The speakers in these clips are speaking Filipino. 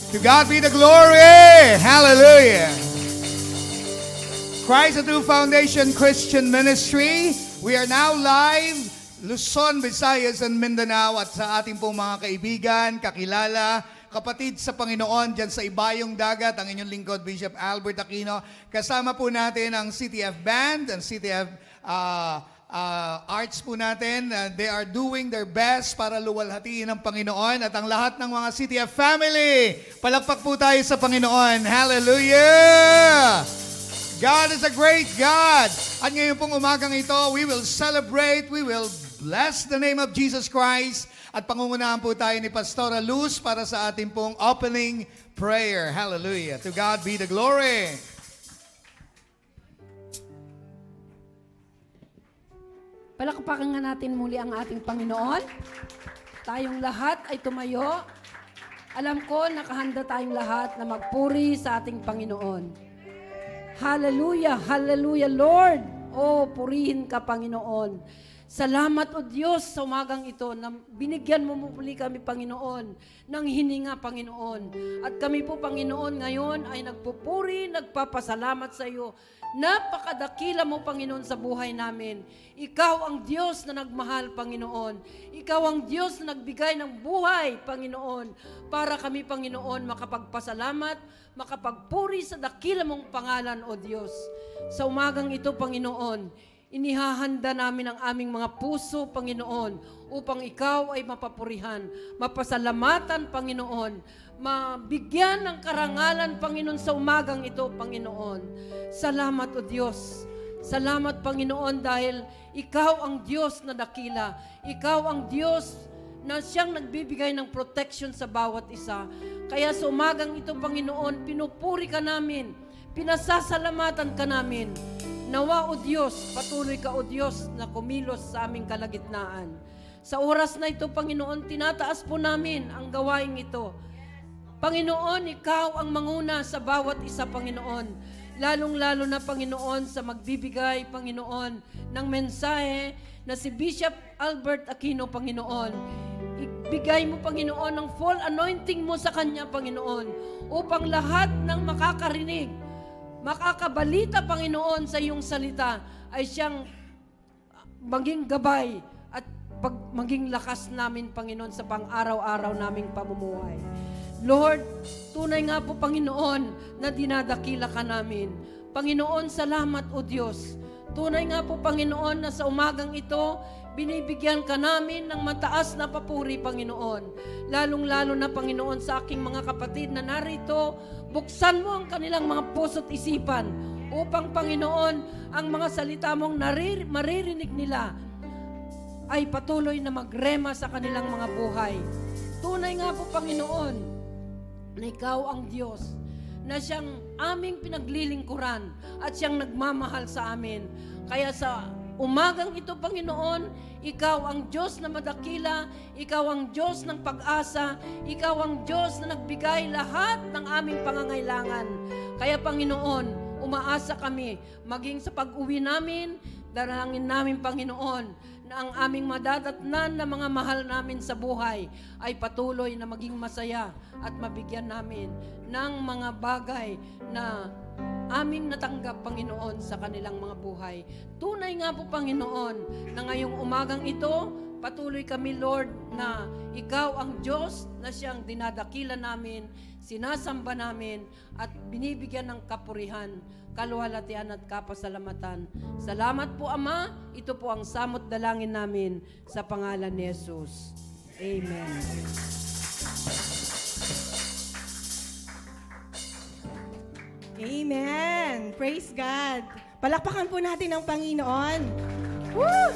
To God be the glory. Hallelujah. Christ Tattoo Foundation Christian Ministry. We are now live, Luzon, Visayas, and Mindanao. At sa ating pong mga kaibigan, kakilala, kapatid sa Panginoon dyan sa Ibayong Dagat, ang inyong lingkod, Bishop Albert Aquino. Kasama po natin ang CTF Band, ang CTF Arts po natin. They are doing their best para luwalhatiin ang Panginoon at ang lahat ng mga CTF family. Palakpak po tayo sa Panginoon. Hallelujah! God is a great God. At ngayon pong umagang ito, we will celebrate, we will bless the name of Jesus Christ. At pangungunahan po tayo ni Pastora Luz para sa ating pong opening prayer. Hallelujah. To God be the glory. Palakpakan nga natin muli ang ating Panginoon. Tayong lahat ay tumayo. Alam ko, nakahanda tayong lahat na magpuri sa ating Panginoon. Hallelujah, hallelujah, Lord. Oh, purihin ka, Panginoon. Salamat, O Diyos, sa umagang ito na binigyan mo muli kami, Panginoon, ng hininga, Panginoon. At kami po, Panginoon, ngayon ay nagpupuri, nagpapasalamat sa iyo. Napakadakila mo, Panginoon, sa buhay namin. Ikaw ang Diyos na nagmahal, Panginoon. Ikaw ang Diyos na nagbigay ng buhay, Panginoon, para kami, Panginoon, makapagpasalamat, makapagpuri sa dakila mong pangalan, O Diyos. Sa umagang ito, Panginoon, inihahanda namin ang aming mga puso, Panginoon, upang ikaw ay mapapurihan, mapasalamatan, Panginoon, mabigyan ng karangalan, Panginoon, sa umagang ito, Panginoon. Salamat, O Diyos. Salamat, Panginoon, dahil ikaw ang Diyos na dakila. Ikaw ang Diyos na siyang nagbibigay ng protection sa bawat isa. Kaya sa umagang ito, Panginoon, pinupuri ka namin, pinasasalamatan ka namin. Nawa, O Diyos, patuloy ka, O Diyos, na kumilos sa aming kalagitnaan. Sa oras na ito, Panginoon, tinataas po namin ang gawaing ito. Panginoon, ikaw ang manguna sa bawat isa, Panginoon. Lalong-lalo na, Panginoon, sa magbibigay, Panginoon, ng mensahe na si Bishop Albert Aquino, Panginoon. Ibigay mo, Panginoon, ang full anointing mo sa kanya, Panginoon, upang lahat ng makakarinig, makakabalita, Panginoon, sa iyong salita ay siyang maging gabay at maging lakas namin, Panginoon, sa pang-araw-araw naming pamumuhay. Lord, tunay nga po, Panginoon, na dinadakila ka namin. Panginoon, salamat, O Diyos. Tunay nga po, Panginoon, na sa umagang ito, binibigyan ka namin ng mataas na papuri, Panginoon. Lalong-lalo na, Panginoon, sa aking mga kapatid na narito, buksan mo ang kanilang mga puso't isipan upang, Panginoon, ang mga salita mong maririnig nila ay patuloy na magrema sa kanilang mga buhay. Tunay nga po, Panginoon, na ikaw ang Diyos na siyang aming pinaglilingkuran at siyang nagmamahal sa amin. Kaya sa umagang ito, Panginoon, ikaw ang Diyos na madakila, ikaw ang Diyos ng pag-asa, ikaw ang Diyos na nagbigay lahat ng aming pangangailangan. Kaya, Panginoon, umaasa kami, maging sa pag-uwi namin, darangin namin, Panginoon, na ang aming madadatnan na mga mahal namin sa buhay ay patuloy na maging masaya at mabigyan namin ng mga bagay na aming natanggap, Panginoon, sa kanilang mga buhay. Tunay nga po, Panginoon, na ngayong umagang ito, patuloy kami, Lord, na ikaw ang Diyos na siyang dinadakila namin, sinasamba namin, at binibigyan ng kapurihan, kaluwalhatian at kapasalamatan. Salamat po, Ama. Ito po ang samot dalangin namin sa pangalan ni Jesus. Amen. Amen. Praise God. Palakpakan po natin ang Panginoon. Woo!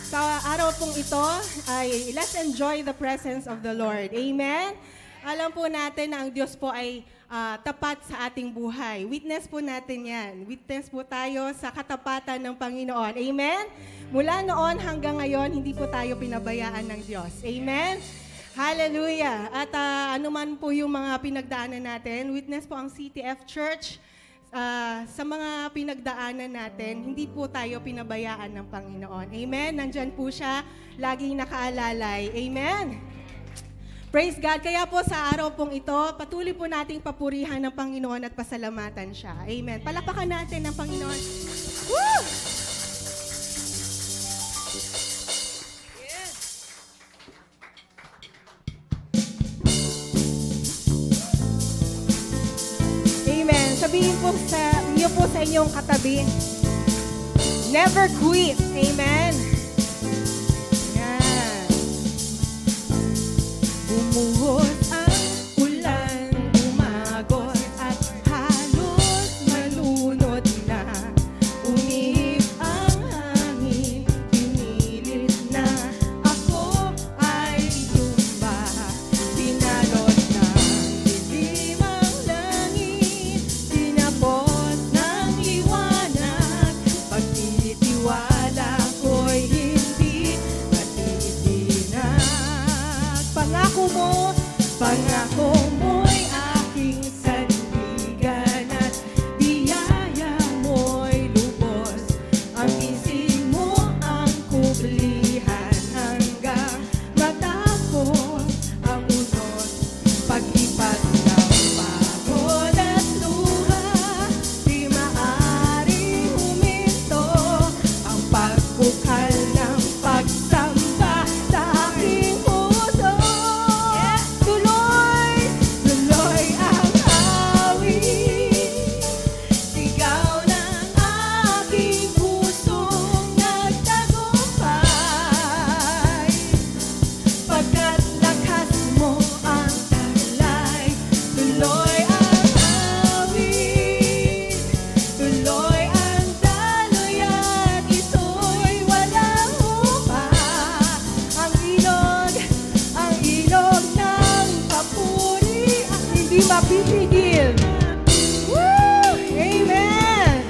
Sa araw pong ito, ay let's enjoy the presence of the Lord. Amen. Alam po natin na ang Diyos po ay tapat sa ating buhay. Witness po natin yan. Witness po tayo sa katapatan ng Panginoon. Amen? Mula noon hanggang ngayon, hindi po tayo pinabayaan ng Diyos. Amen? Hallelujah! At anuman po yung mga pinagdaanan natin, witness po ang CTF Church. Sa mga pinagdaanan natin, hindi po tayo pinabayaan ng Panginoon. Amen? Nandyan po siya, laging nakaalalay. Amen? Praise God. Kaya po sa araw pong ito, patuloy po nating papurihan ng Panginoon at pasalamatan siya. Amen. Palapakan natin ng Panginoon. Woo! Amen. Sabihin po niyo po sa inyong katabi, never quit. Amen. Yan. Bumuhos ang ulan, umagos at halos malunod na. Umihip ang hangin, pinilit na ako ay tumba. Pinalot ng dilim ang langit, tinapos ng liwanag. Pagtitiwala ko'y hindi matitinag. Pangako mo'y aking sandigan at biyaya mo'y lubos. Ang isip mo ang kublihan hanggang matapos ang unos. Pag-ipas ng pagod at luha, di maaring huminto ang pagbukal ng pagsamba sa aking puso. Tuloy ang awit, sigaw ng aking pusong nagtagumpay. Pagkat lakas mo ang taglay, tuloy ang awit, tuloy ang daloy at ito'y walang hupa. Ang ilog ng papuri ang hindi mapipigil. Woo! Amen!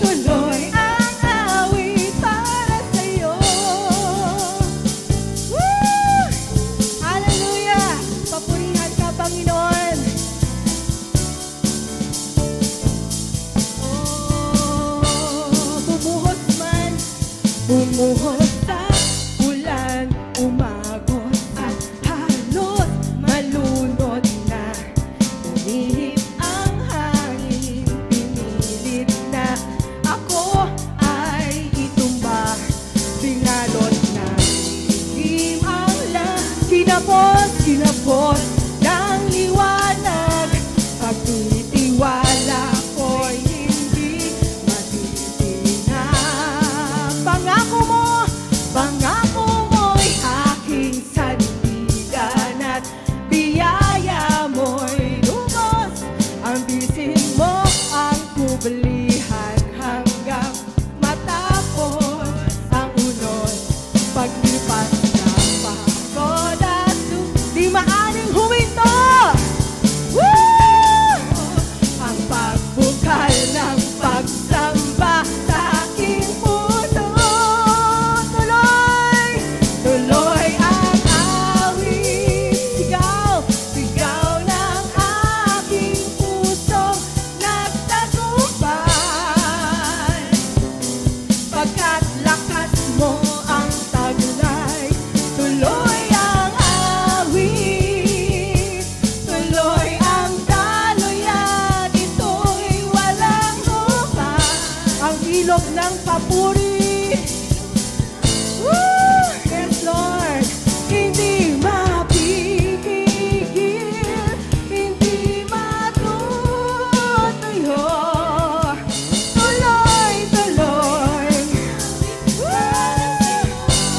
Tuloy ang awit para sa'yo. Woo! Hallelujah! Papurihan ka, Panginoon. Bumuhos sa ulan, umagos at halos malunod na. Umihip ang hangin, pinilit na ako ay itumba. Binalot na dilim ang kinapos ng liwanag. Pagtitiwala ko'y hindi matitinag. Pangako mo'y aking sandigan at biyaya mo'y lubos. Ang bisin mo ang kublihan hanggang matapos ang unos. Paglipas ng pagod at di maaring huminto. Woo! Ang pagbukal ng pagsamba sa aking puso. Tuloy ang awit, sigaw ng aking pusong nagtagumpay. Pagkat lakas mo ang taglay, tuloy ang awit, tuloy ang daloy at ito'y walang hupa. Ang ilog ng papuri. Woo! Yes, Lord. Hindi mapipigil, hindi matutuyo. Tuloy. Woo!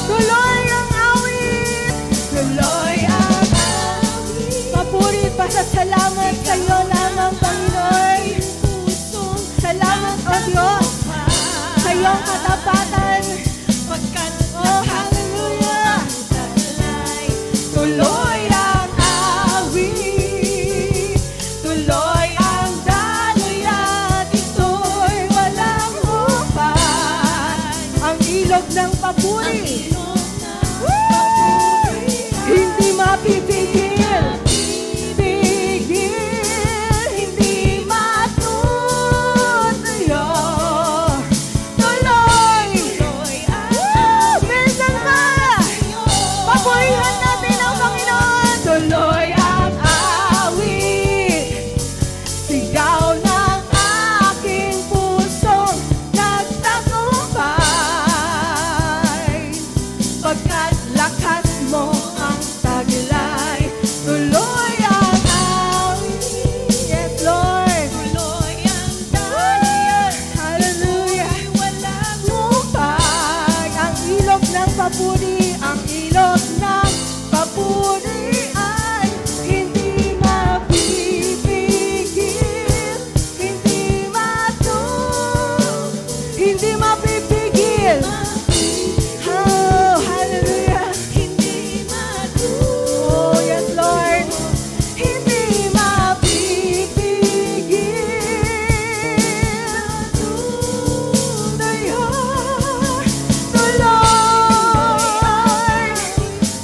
Tuloy ang awit, tuloy ang awit. Papuri, pasasalamat sa iyo lamang, Panginoon. Salamat sa Diyos sa iyong katapatan. Oh, hallelujah! Tuloy ang awit, tuloy ang daloy at ito'y walang hupay. Ang ilog ng papuri, woo! Hindi mapipigil, hindi matutuyo. Tuloy papuri, ang ilog ng papuri ay hindi mapipigil, hindi hindi mapipigil. Oh, hallelujah. Oh, yes, Lord. Hindi mapipigil. Tuloy, tuloy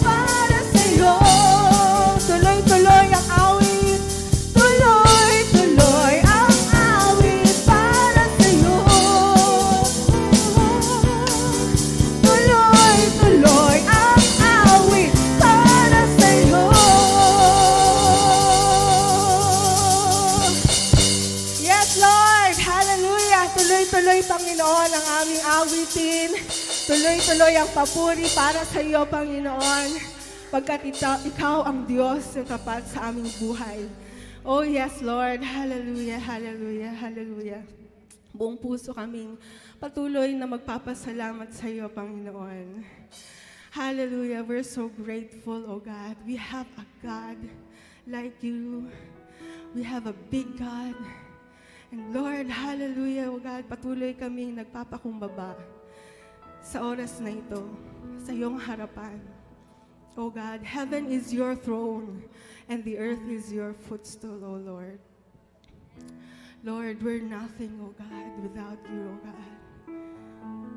para sa'yo. Tuloy-tuloy ang awit. Tuloy-tuloy ang awit para sa'yo. Tuloy-tuloy ang awit para sa'yo. Yes, Lord! Hallelujah! Tuloy-tuloy, Panginoon, ang aming awitin. Tuloy-tuloy ang papuri para sa iyo, Panginoon. Pagkat ikaw ang Diyos na tapat sa aming buhay. Oh, yes, Lord. Hallelujah, hallelujah, hallelujah. Buong puso kaming patuloy na magpapasalamat sa iyo, Panginoon. Hallelujah. We're so grateful, oh God. We have a God like you. We have a big God. And Lord, hallelujah, oh God, patuloy kaming nagpapakumbaba sa oras na ito, sa iyong harapan. Oh God, heaven is your throne, and the earth is your footstool, oh Lord. Lord, we're nothing, oh God, without you, oh God.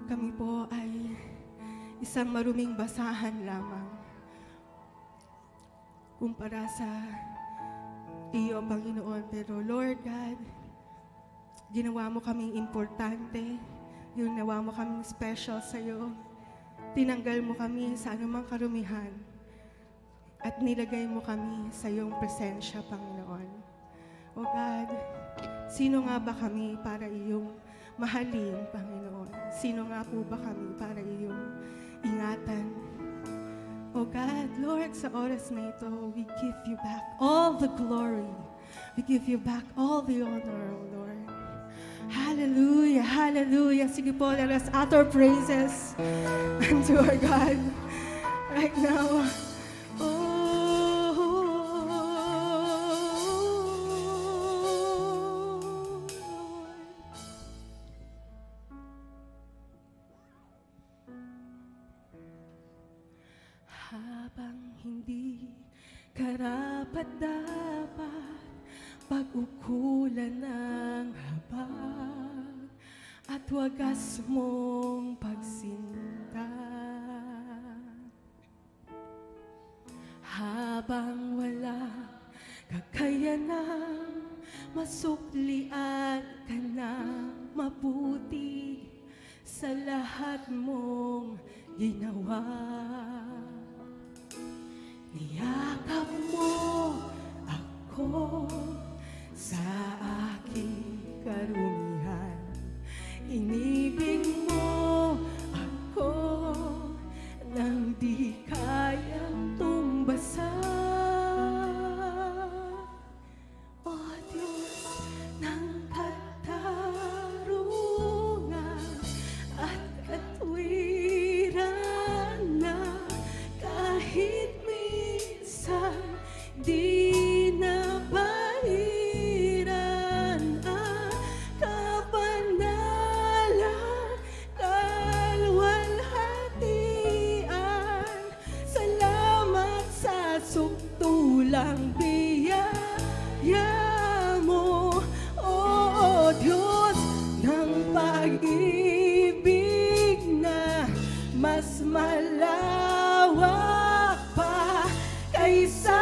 Kami po ay isang maruming basahan lamang kumpara sa iyo, Panginoon. Pero Lord God, ginawa mo kaming importante, ginawa mo kaming special sa iyo. Tinanggal mo kami sa anumang karumihan at nilagay mo kami sa iyong presensya, Panginoon. O God, sino nga ba kami para iyong mahalin, Panginoon? Sino nga po ba kami para iyong ingatan? O God, Lord, sa oras na ito, we give you back all the glory. We give you back all the honor, O Lord. Hallelujah, hallelujah. Sige po, let us utter praises unto our God right now. Habang hindi karapat-dapat pag-ukulan ng habag at wagas mong pagsinta. Habang wala kakayanang masuklian ka na mabuti sa lahat mong ginawa. Niyakap mo ako sa aking karumihan. Inibig mo ako nang di kayang tumbasan. O Diyos ng katarungan at katwiran na kahit minsan di na bairan ang kabanalan, kalwalhatian. Salamat sa suktulang biyaya mo, O Diyos ng pag-ibig na mas malawak pa kaysa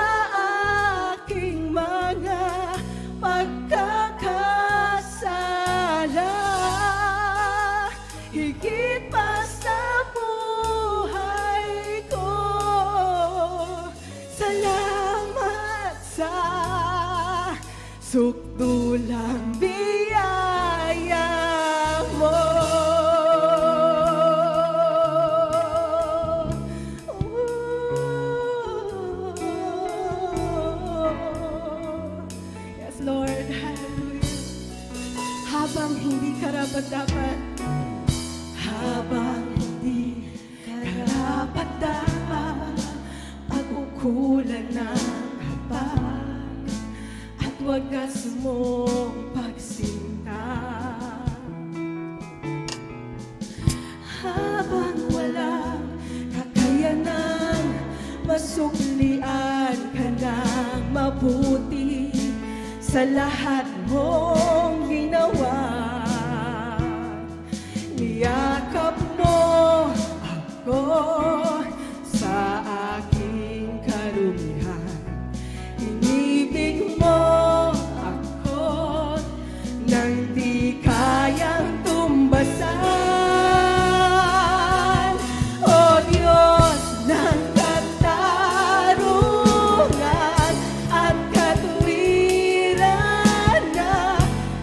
aking mga pagkakasala. Higit pa sa buhay ko, salamat sa sukdulang biyaya mo. Yes, Lord. Hallelujah. Habang hindi karapat-dapat, habang hindi karapat nasuklian ka ng mabuti sa lahat mong ginawa. Niyakap mo ako sa aking karumihan. Inibig mo ako nang di kayang tumbasan. O Diyos ng katarungan at katwiran na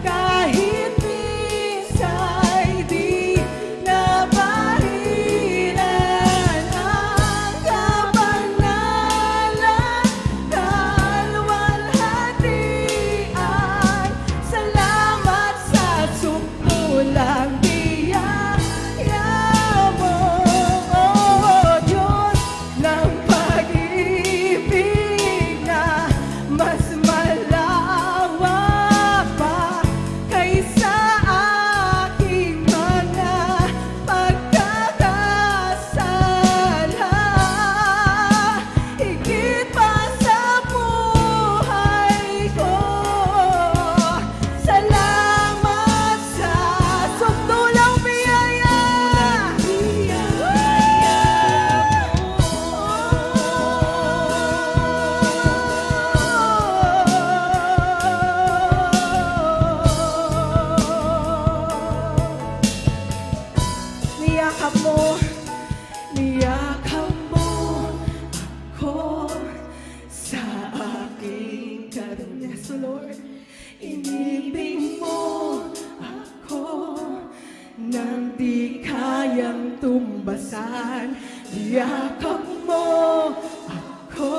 kahit minsa'y di nabarilan ang kabanalan, kalwalhatian. Salamat sa sukdulang biyaya mo, O Diyos ng pag-ibig na mas malawak pa kaysa aking mga pagkakasala. Higit pa sa buhay ko, salamat sa sukdulang biyaya. Niyakap mo ako sa aking karunya. Yes, Lord. Inibig mo ako nang di kayang tumbasan. Niyakap mo ako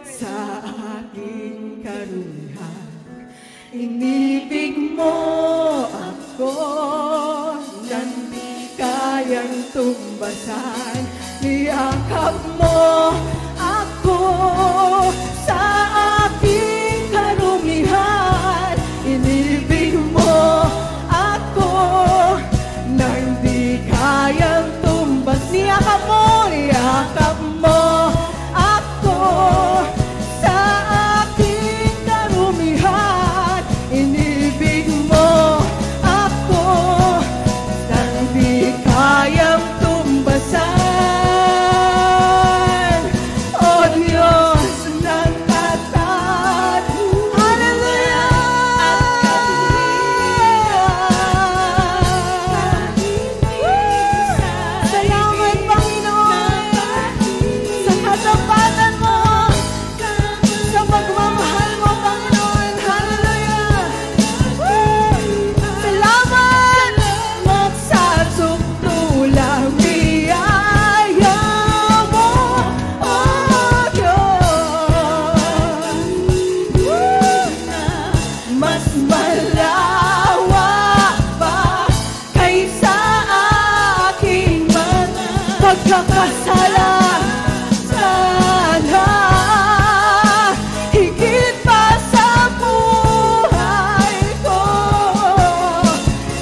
sa aking karunihan. Inibig mo ako nang di kayang tumbasan. Niyakap mo ako sa aking karumihan. Inibig mo ako nang di kayang tumbas. Niyakap mo ako sa aking karumihan. Inibig mo ako nang di kayang tumbasan. O Diyos ng kataluhan, salamat, Panginoon, sa katapatan mo, sa pagmamahal mo, Panginoon. Hallelujah! Salamat sa sukdulang biyaya mo, O Diyos. Mas malawak pa kaysa aking mga pagkakasala. Higit pa sa buhay ko,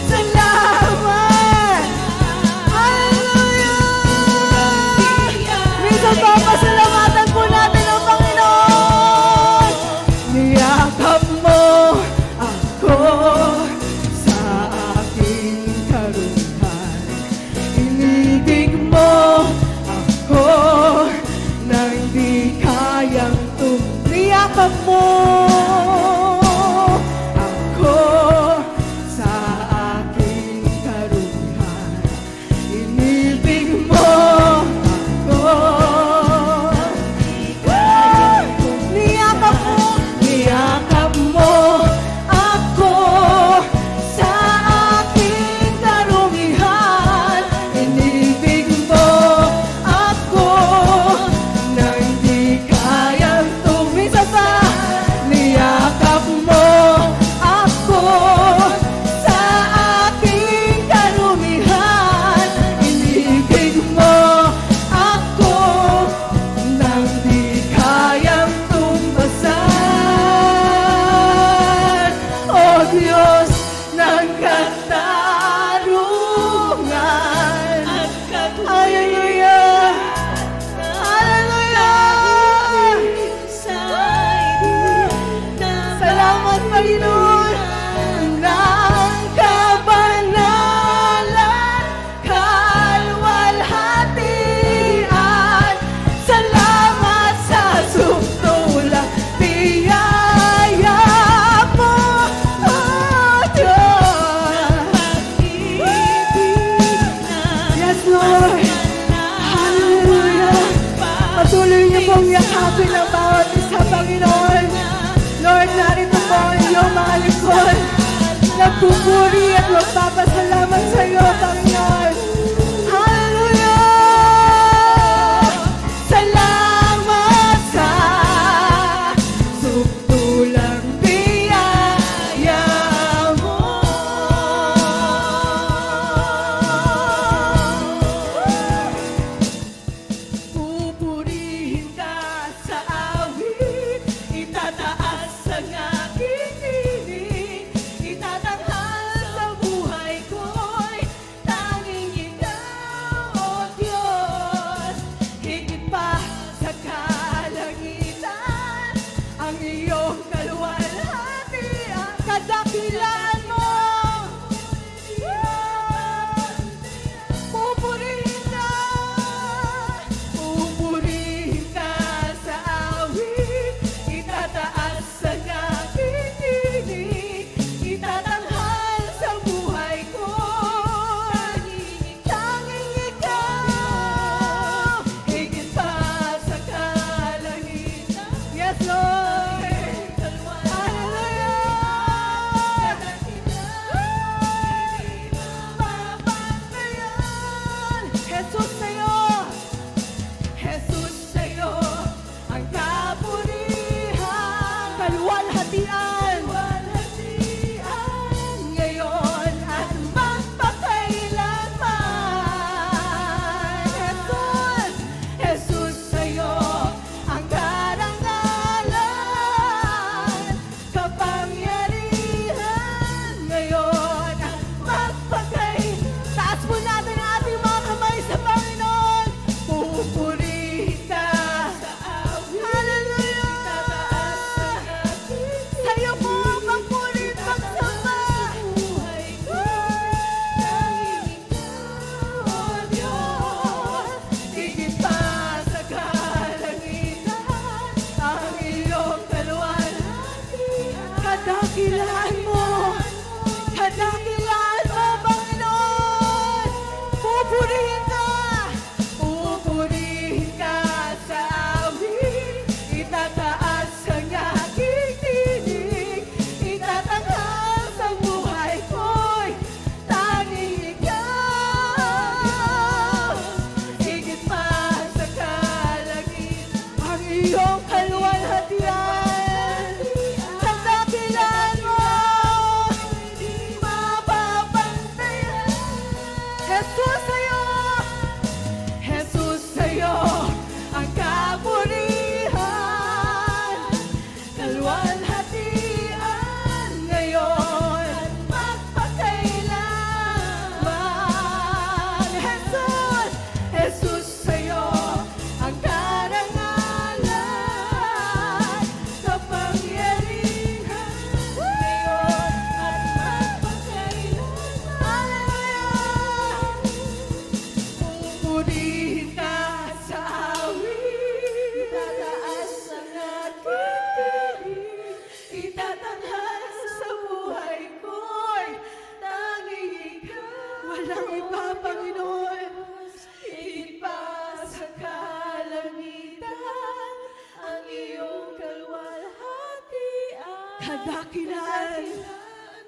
salamat. Hallelujah! Minsan pa, pasalamatan po natin ang Panginoon. Niyakap mo ako sa aking karumihan. Inibig mo ako nang di kayang niyakap mo ako sa aking karumihan. Inibig mo ako. Niyakap mo ako sa aking karumihan. Inibig mo ako nang di kayang tumisa pa. Niyakap mo ako sa aking karumihan. Inibig mo ako nang di kayang tumbasan. O Diyos ng katarungan, hallelujah, hallelujah. yakapin ang bawat isa, Panginoon. Lord, narito po ang iyong mga lingkod. Nagpupuri at magpapasalamat sa iyo, Panginoon. Hallelujah! Salamat sa sukdulang biyaya mo. Pupurihin ka sa awit, itataas ang aking tinig, itatanghal sa buhay ko'y tanging ikaw, O Diyos. Higit pa sa kalangitan, ang iyong kaluwalhatian, kadakilan mo. Pupurihin ka, pupurihin ka sa awit, itataas ang aking tinig, itatanghal sa buhay ko. Tanging ikaw, higit pa sa kalangitan. Yes, Lord. Hallelujah. Mapantayan. Jesus sa'yo, Jesus sa'yo, ang kapurihan, kaluwalhatian, ngayon at magpakailanman. Jesus, Jesus sa'yo, ang karangalan, kapangyarihan, ngayon at magpakailanman. Taas po natin ang ating mga kamay sa Panginoon. Pupurihin ka sa awit. Hallelujah! Sa'yo po ang magpuri at magsamba. O Diyos, higit pa sa kalangitan, ang iyong kaluwalhatian, kadakilan mo, kadakilan mo, Panginoon. Pupurihin ka sa awit, itataas ang aking tinig, itatanghal sa buhay ko'y tanging ikaw. Higit pa sa kalangitan, ang iyong kaluwalhatian, kadakilan mo, mapapantayan. Jesus sa'yo, Jesus sa'yo, ang kapurihan, kaluwalhatian, ngayon at magpakailanman. Jesus, Jesus sa'yo, ang karangalan, kapangyarihan, ngayon at magpakailanman. Hallelujah! Pupurihin ka sa awit, itataas ang aking tinig, itatanghal sa buhay ko'y tanging ikaw. Walang iba, Panginoon, higit pa sa kalangitan, ang iyong kaluwalhatian, kadakilan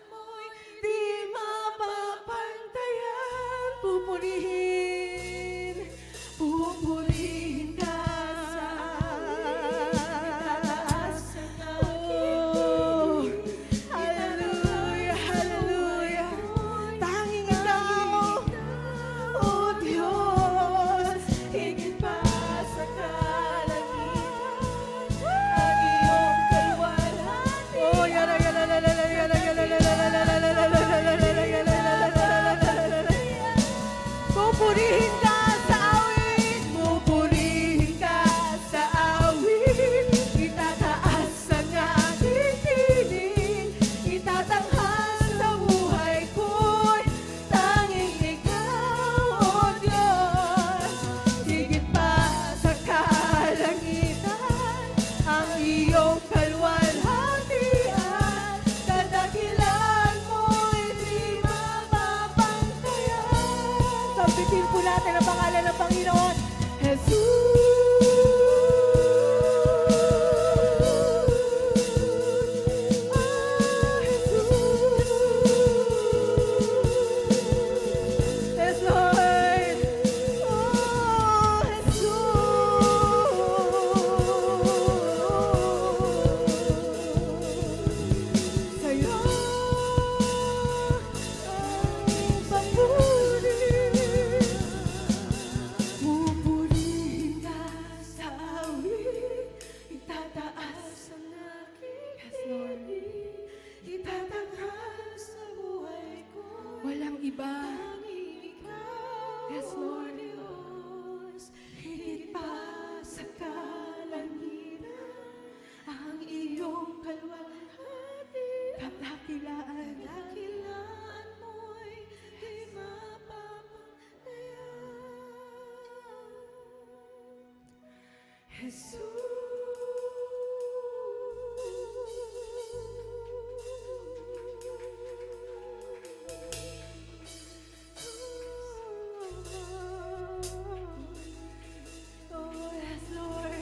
mo'y di mapapantayan. Pupurihin, pupurihin ka sa itataas ang aking tinig. Hallelujah, hallelujah. Tanging ikaw, O Diyos, higit pa sa kalangitan, ang iyong kaluwalhatian. Oh, yara, yara, yara, yara, yara, yara, yara, yara, yara, yara, yara, yara. Pupurihin ka sa awit, pupurihin ka sa awit, itataas ang aking tinig, itatanghal sa buhay ko'y tanging ikaw, O Diyos. Higit pa sa kalangitan, ang iyong kaluwalhatian, kadakilan mo'y di mapapantayan. Sambitin po natin ang pangalan ng Panginoon, Jesus. Oh, yes, Lord.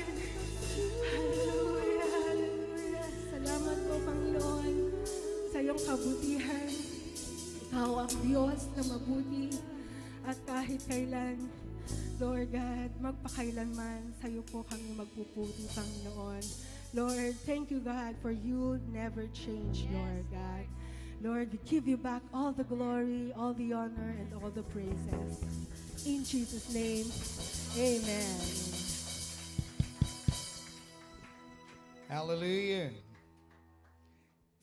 Hallelujah, hallelujah. Salamat po, Panginoon, sa iyong kabutihan. Ikaw ang Diyos na mabuti at kahit kailan, Lord God, magpakailanman sa iyo po kami magpuputi, Panginoon. Lord, thank you, God, for you never change, Lord God. Lord, we give you back all the glory, all the honor, and all the praises. In Jesus' name, amen. Hallelujah.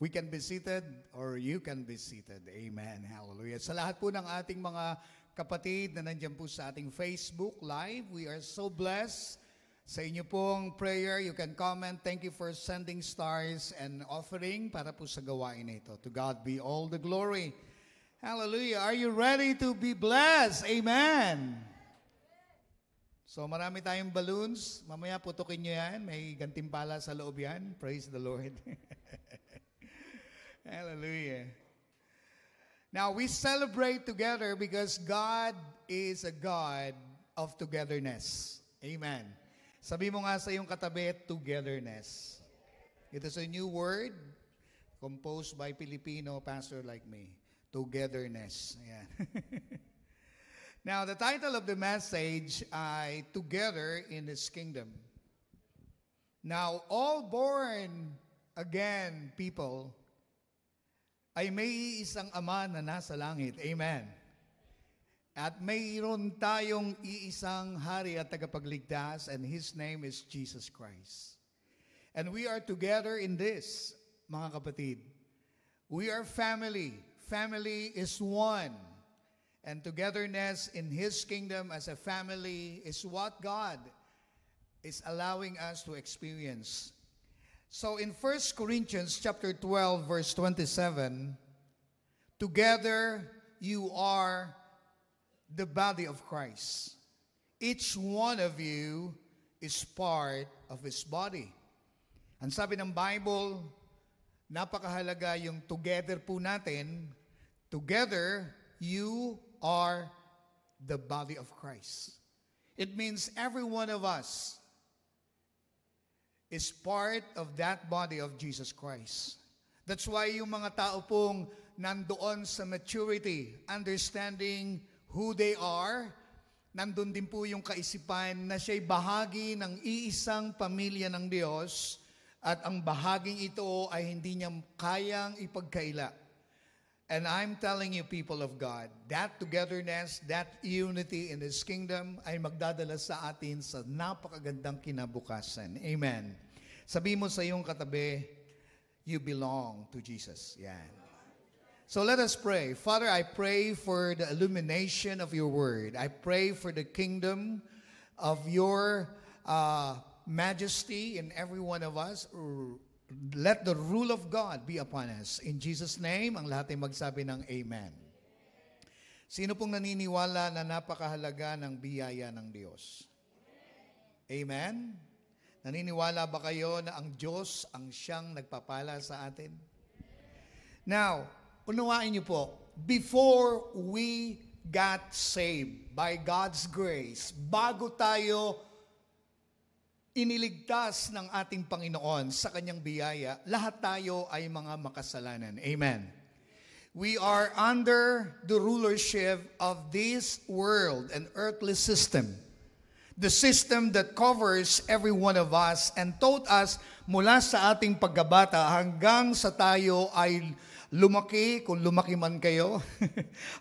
We can be seated or you can be seated. Amen. Hallelujah. Sa lahat po ng ating mga kapatid na nandiyan po sa ating Facebook Live, we are so blessed. Sa inyo pong prayer, you can comment. Thank you for sending stars and offering para po sa gawain na ito. To God be all the glory. Hallelujah. Are you ready to be blessed? Amen. So marami tayong balloons. Mamaya putukin nyo yan. May gantimpala sa loob yan. Praise the Lord. Hallelujah. Now we celebrate together because God is a God of togetherness. Amen. Sabi mo nga sa iyong katabi, togetherness. It is a new word composed by Filipino pastor like me. Togetherness. Ayan. Now, the title of the message ay Together in His Kingdom. Now, all born again people ay may isang Ama na nasa langit. Amen. At mayroon tayong iisang hari at tagapagligtas, and His name is Jesus Christ. And we are together in this, mga kapatid. We are family. Family is one. And togetherness in His kingdom as a family is what God is allowing us to experience. So in 1 Corinthians chapter 12, verse 27, together you are the body of Christ. Each one of you is part of His body. Ang sabi ng Bible, napakahalaga yung together po natin. Together, you are the body of Christ. It means every one of us is part of that body of Jesus Christ. That's why yung mga tao pong nandoon sa maturity, understanding who they are, nandun din po yung kaisipan na siya'y bahagi ng iisang pamilya ng Diyos at ang bahaging ito ay hindi niya kayang ipagkaila. And I'm telling you, people of God, that togetherness, that unity in His kingdom ay magdadala sa atin sa napakagandang kinabukasan. Amen. Sabi mo sa iyong katabi, you belong to Jesus. Yan. So let us pray. Father, I pray for the illumination of your word. I pray for the kingdom of your majesty in every one of us. Let the rule of God be upon us. In Jesus' name, ang lahat ay magsabi ng Amen. Sino pong naniniwala na napakahalaga ng biyaya ng Diyos? Amen? Naniniwala ba kayo na ang Diyos ang siyang nagpapala sa atin? Now, unawain niyo po, before we got saved by God's grace, bago tayo iniligtas ng ating Panginoon sa kanyang biyaya, lahat tayo ay mga makasalanan. Amen. We are under the rulership of this world and earthly system. The system that covers every one of us and taught us mula sa ating pagkabata hanggang sa tayo ay lumaki, kung lumaki man kayo,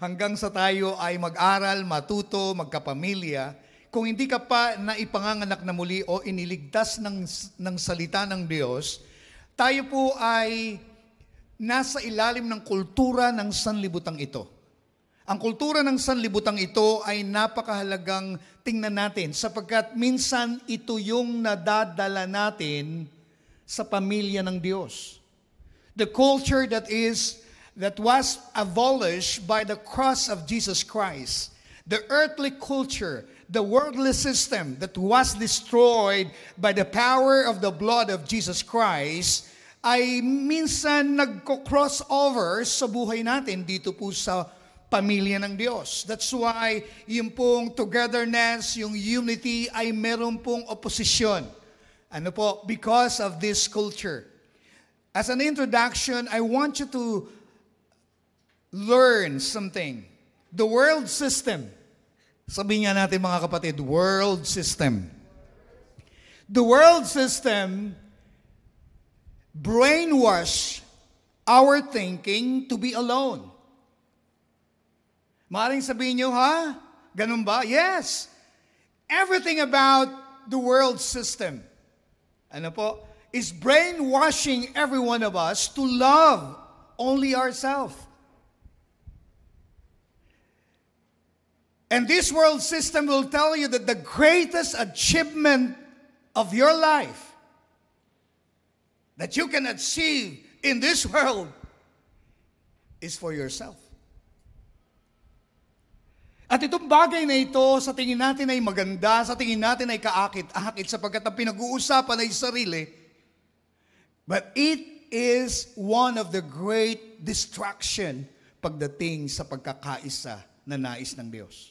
hanggang sa tayo ay mag-aral, matuto, magkapamilya. Kung hindi ka pa naipanganganak na muli o iniligtas ng salita ng Diyos, tayo po ay nasa ilalim ng kultura ng sanlibutang ito. Ang kultura ng sanlibutang ito ay napakahalagang tingnan natin sapagkat minsan ito yung nadadala natin sa pamilya ng Diyos. The culture that was abolished by the cross of Jesus Christ. The earthly culture, the worldly system that was destroyed by the power of the blood of Jesus Christ ay minsan nagko-crossover sa buhay natin dito po sa pamilya ng Diyos. That's why yung pong togetherness, yung unity ay meron pong opposition. Ano po? Because of this culture. As an introduction, I want you to learn something. The world system. Sabihin nga natin mga kapatid, world system. The world system brainwash our thinking to be alone. Maaaring sabihin nyo, ha? Ganun ba? Yes. Everything about the world system, ano po, is brainwashing every one of us to love only ourselves. And this world system will tell you that the greatest achievement of your life that you can achieve in this world is for yourself. At itong bagay na ito, sa tingin natin ay maganda, sa tingin natin ay kaakit-akit sapagkat ang pinag-uusapan ay sarili. But it is one of the great distraction pagdating sa pagkakaisa na nais ng Diyos.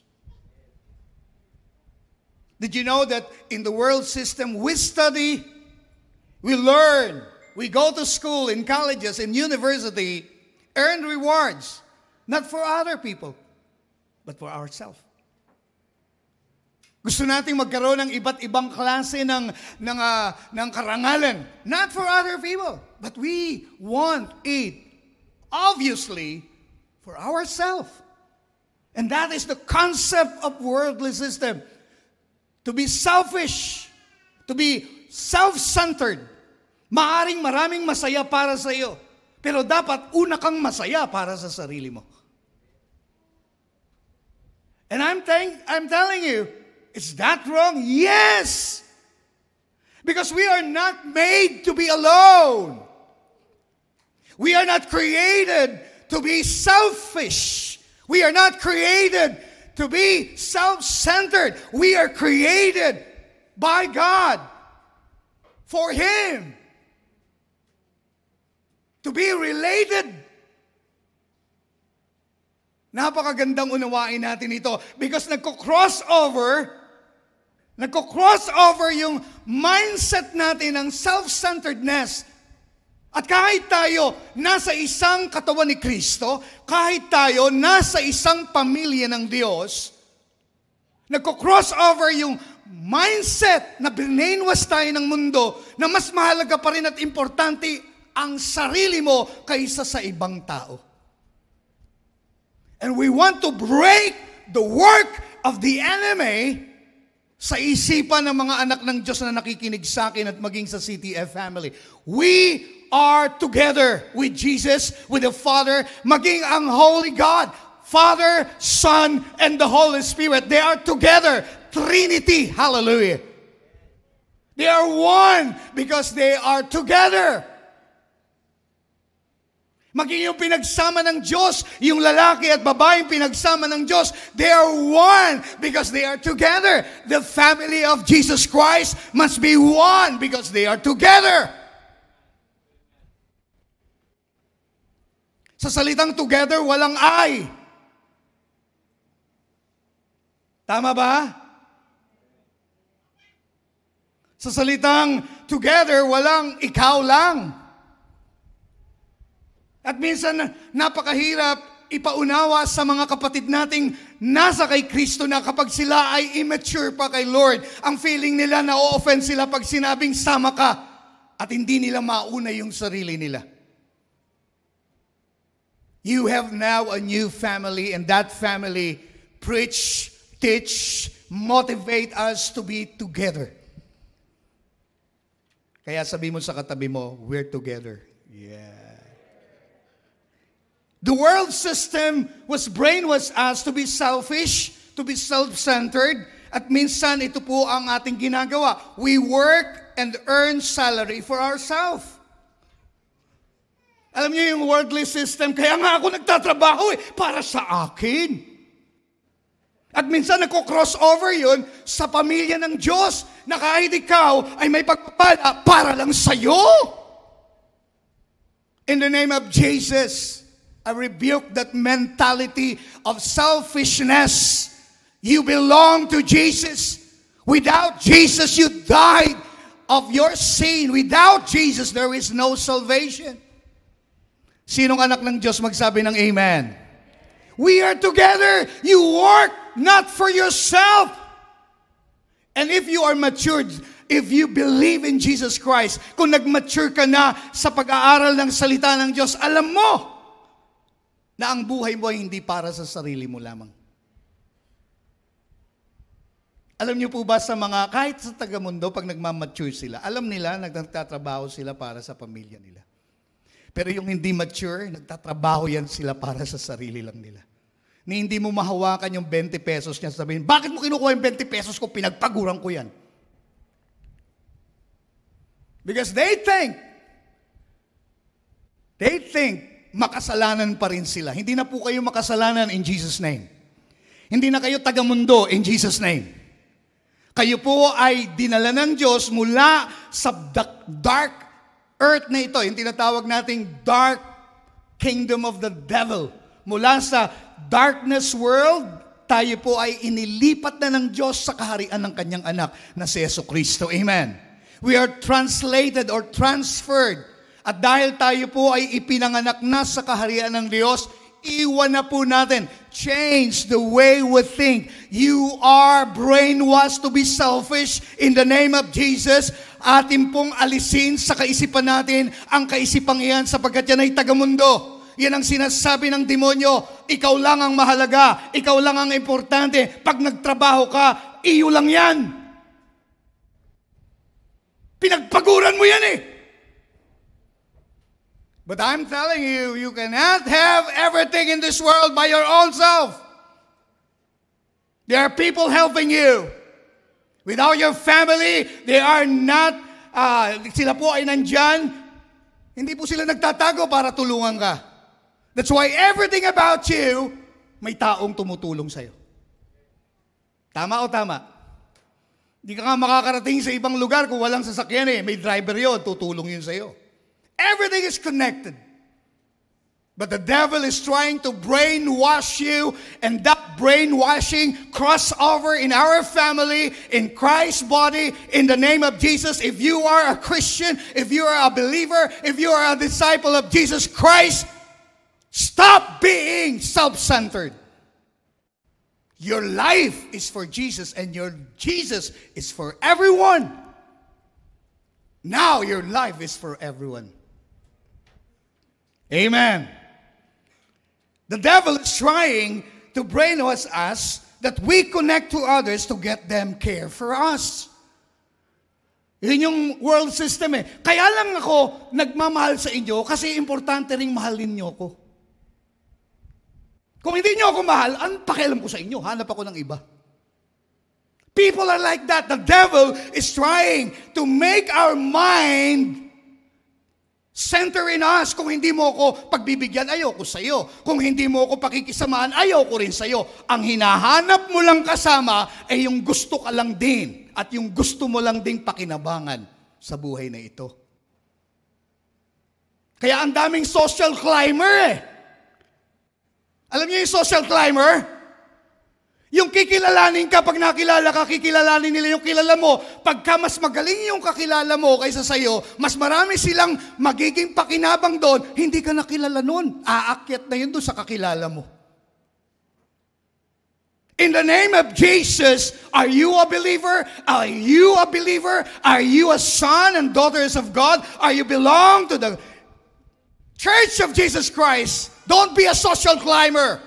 Did you know that in the world system, we study, we learn, we go to school, in colleges, in university, earn rewards, not for other people, but for ourselves. Gusto nating magkaroon ng iba't ibang klase ng karangalan, not for other people, but we want it, obviously, for ourselves. And that is the concept of worldly system. To be selfish, to be self-centered. Maaring maraming masaya para sa iyo, pero dapat una kang masaya para sa sarili mo. And I'm telling you, is that wrong? Yes! Because we are not made to be alone. We are not created to be selfish. We are not created to be self-centered. We are created by God for Him. To be related. Napakagandang unawain natin ito because nagko-crossover yung mindset natin ng self-centeredness. At kahit tayo nasa isang katawan ni Kristo, kahit tayo nasa isang pamilya ng Diyos, nagko-crossover yung mindset na brainwash tayo ng mundo na mas mahalaga pa rin at importante ang sarili mo kaysa sa ibang tao. And we want to break the work of the enemy sa isipan ng mga anak ng Diyos na nakikinig sa akin at maging sa CTF family. We are together with Jesus, with the Father, maging ang Holy God, Father, Son, and the Holy Spirit. They are together. Trinity. Hallelujah. They are one because they are together. Maging yung pinagsama ng Diyos, yung lalaki at babaeng pinagsama ng Diyos, they are one because they are together. The family of Jesus Christ must be one because they are together. Sa salitang together, walang I. Tama ba? Sa salitang together, walang ikaw lang. At minsan, napakahirap ipaunawa sa mga kapatid nating nasa kay Kristo na kapag sila ay immature pa kay Lord, ang feeling nila na o-offend sila pag sinabing sama ka at hindi nila mauna yung sarili nila. You have now a new family and that family preach, teach, motivate us to be together. Kaya sabi mo sa katabi mo, we're together. Yeah. The world system was brainwashed us to be selfish, to be self-centered, at minsan ito po ang ating ginagawa. We work and earn salary for ourselves. Alam niyo yung worldly system, kaya nga ako nagtatrabaho para sa akin. At At minsan nagko-crossover yun sa pamilya ng Diyos na kahit ikaw ay may pagpapala para lang sa'yo. In the name of Jesus, I rebuke that mentality of selfishness. You belong to Jesus. Without Jesus, you died of your sin. Without Jesus, there is no salvation. Sinong anak ng Diyos magsabi ng amen? We are together. You work not for yourself. And if you are matured, if you believe in Jesus Christ, kung nag-mature ka na sa pag-aaral ng salita ng Diyos, alam mo na ang buhay mo ay hindi para sa sarili mo lamang. Alam niyo po ba sa mga, kahit sa taga-mundo, pag nagmamature sila, alam nila nagtatrabaho sila para sa pamilya nila. Pero yung hindi mature, nagtatrabaho yan sila para sa sarili lang nila. Ni hindi mo mahawakan yung 20 pesos niya, sabihin, bakit mo kinukuha yung 20 pesos ko? Pinagpaguran ko yan. Because they think makasalanan pa rin sila. Hindi na po kayo makasalanan in Jesus' name. Hindi na kayo taga-mundo in Jesus' name. Kayo po ay dinala ng Diyos mula sa dark earth na ito, yung tinatawag nating dark kingdom of the devil. Mula sa darkness world, tayo po ay inilipat na ng Diyos sa kaharian ng kanyang anak na si Jesucristo. Amen. We are translated or transferred. At dahil tayo po ay ipinanganak na sa kaharian ng Diyos, iwan na po natin. Change the way we think. You are brainwashed to be selfish in the name of Jesus. Atin pong alisin sa kaisipan natin ang kaisipang iyan sapagkat yan ay tagamundo. Yan ang sinasabi ng demonyo. Ikaw lang ang mahalaga. Ikaw lang ang importante. Pag nagtrabaho ka, iyo lang yan. Pinagpaguran mo yan eh. But I'm telling you, you cannot have everything in this world by your own self. There are people helping you. Without your family, they are not, sila po ay nandyan. Hindi po sila nagtatago para tulungan ka. That's why everything about you, may taong tumutulong sa'yo. Tama o tama? Hindi ka nga makakarating sa ibang lugar kung walang sasakyan eh. May driver yun, tutulong yun sa'yo. Everything is connected. But the devil is trying to brainwash you, and that brainwashing cross over in our family, in Christ's body, in the name of Jesus. If you are a Christian, if you are a believer, if you are a disciple of Jesus Christ, stop being self-centered. Your life is for Jesus, and your Jesus is for everyone. Now your life is for everyone. Amen. The devil is trying to brainwash us that we connect to others to get them care for us. Yun yung world system eh. Kaya lang ako nagmamahal sa inyo kasi importante ring mahalin niyo ako. Kung hindi niyo ako mahal, anong pakialam ko sa inyo? Hanap ako ng iba. People are like that. The devil is trying to make our mind center in us. Kung hindi mo ako pagbibigyan, ayoko sa'yo. Kung hindi mo ako pakikisamaan, ayoko rin sa'yo. Ang hinahanap mo lang kasama ay yung gusto ka lang din at yung gusto mo lang ding pakinabangan sa buhay na ito. Kaya ang daming social climber eh. Alam niyo yung social climber? Yung kikilalanin ka, pag nakilala ka, kikilalanin nila yung kilala mo. Pagka mas magaling yung kakilala mo kaysa sa'yo, mas marami silang magiging pakinabang doon, hindi ka nakilala noon. Aakyat na yun doon sa kakilala mo. In the name of Jesus, are you a believer? Are you a believer? Are you a son and daughters of God? Are you belong to the Church of Jesus Christ? Don't be a social climber.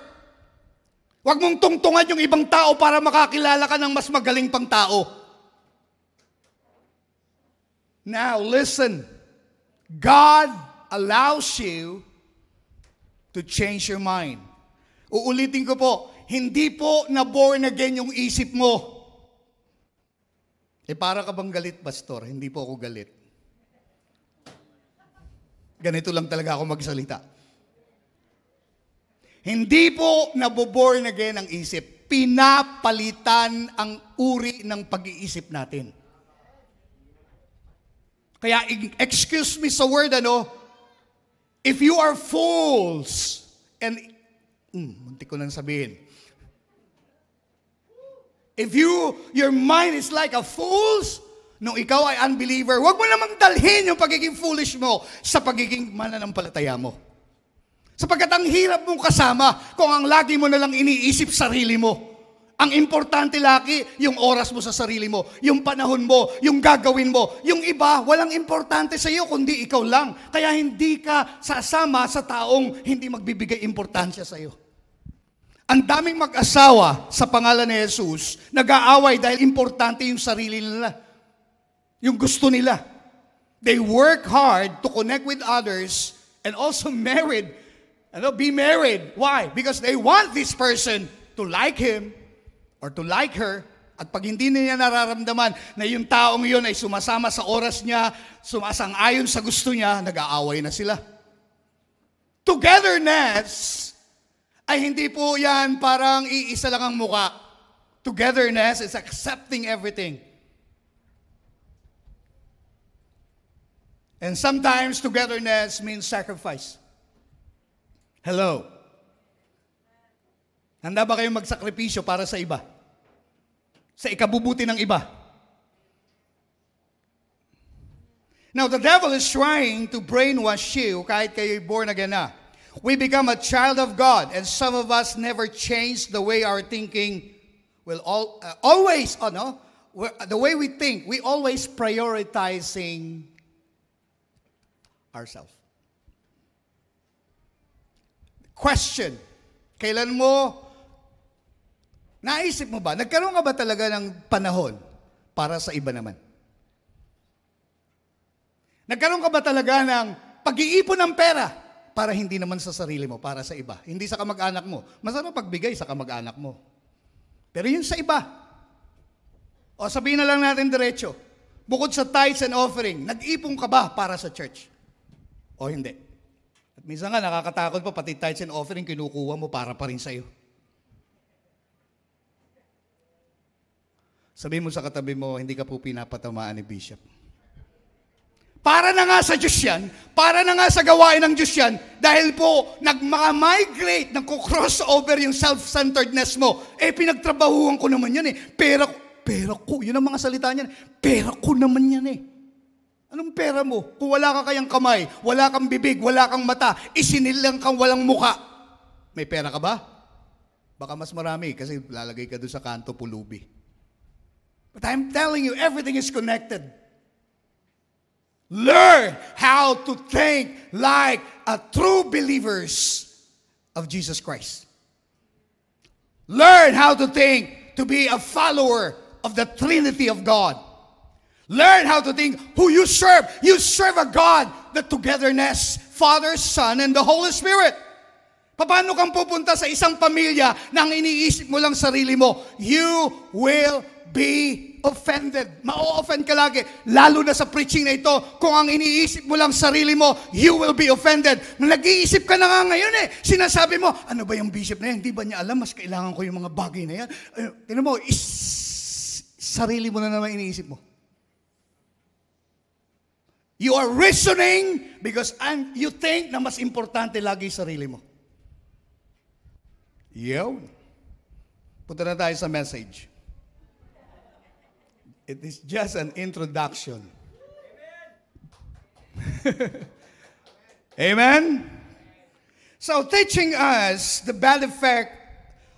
Huwag mong tungtungan yung ibang tao para makakilala ka ng mas magaling pang tao. Now, listen. God allows you to change your mind. Uulitin ko po, hindi po na-born again yung isip mo. Para ka bang galit, Pastor? Hindi po ako galit. Ganito lang talaga ako magsalita. Hindi po naboborn again ang isip. pinapalitan ang uri ng pag-iisip natin. Kaya, excuse me sa word, if you are fools, and, muntik ko nang sabihin, if your mind is like a fool's, nung ikaw ay unbeliever, huwag mo namang dalhin yung pagiging foolish mo sa pagiging mananampalataya mo. Sapagkat ang hirap mong kasama kung ang lagi mo nalang iniisip sarili mo. Ang importante lagi, yung oras mo sa sarili mo, yung panahon mo, yung gagawin mo. Yung iba, walang importante sa iyo, kundi ikaw lang. Kaya hindi ka sasama sa taong hindi magbibigay importansya sa iyo. Ang daming mag-asawa sa pangalan ni Jesus, nag-aaway dahil importante yung sarili nila. Yung gusto nila. They work hard to connect with others and also be married. Why? Because they want this person to like him or to like her. At pag hindi niya nararamdaman na yung taong yun ay sumasama sa oras niya, sumasang-ayon sa gusto niya, nag-aaway na sila. Togetherness ay hindi po yan parang iisa lang ang muka. Togetherness is accepting everything. And sometimes togetherness means sacrifice. Hello. Handa ba kayong magsakripisyo para sa iba? Sa ikabubuti ng iba? Now, the devil is trying to brainwash you kahit kayo'y born again na. We become a child of God, and some of us never change the way our thinking will the way we think, we always prioritizing ourselves. Question, kailan mo, naisip mo ba, nagkaroon ka ba talaga ng panahon para sa iba naman? Nagkaroon ka ba talaga ng pag-iipon ng pera para hindi naman sa sarili mo, para sa iba? Hindi sa kamag-anak mo. Masarap pagbigay sa kamag-anak mo. Pero yun sa iba. O sabihin na lang natin diretso, bukod sa tithes and offering, nag-ipon ka ba para sa church? O hindi? At minsan nga, nakakatakot pa, pati tithes and offering, kinukuha mo para pa rin sa'yo. Sabihin mo sa katabi mo, hindi ka po pinapatamaan ni Bishop. Para na nga sa Diyos yan, para na nga sa gawain ng Diyos yan, dahil po, nag-migrate, nagko-crossover yung self-centeredness mo. Pinagtrabahuan ko naman yan Pera ko, yun ang mga salita niyan. Pera ko naman yan Anong pera mo? Kung wala ka kayang kamay, wala kang bibig, wala kang mata, isinilang kang walang muka, may pera ka ba? Baka mas marami kasi lalagay ka doon sa kanto pulubi. But I'm telling you, everything is connected. Learn how to think like a true believers of Jesus Christ. Learn how to think to be a follower of the Trinity of God. Learn how to think who you serve. You serve a God, the togetherness, Father, Son, and the Holy Spirit. Paano kang pupunta sa isang pamilya na ang iniisip mo lang sarili mo? You will be offended. Ma-offend ka lagi. Lalo na sa preaching na ito, kung ang iniisip mo lang sarili mo, you will be offended. Nag-iisip ka na nga ngayon Sinasabi mo, ano ba yung bishop na yan? Hindi ba niya alam? Mas kailangan ko yung mga bagay na yan. Tingnan mo, sarili mo na naman iniisip mo. You are reasoning because you think na mas importante lagi sarili mo. Punta na tayo sa message. It is just an introduction. Amen? So, teaching us the bad effect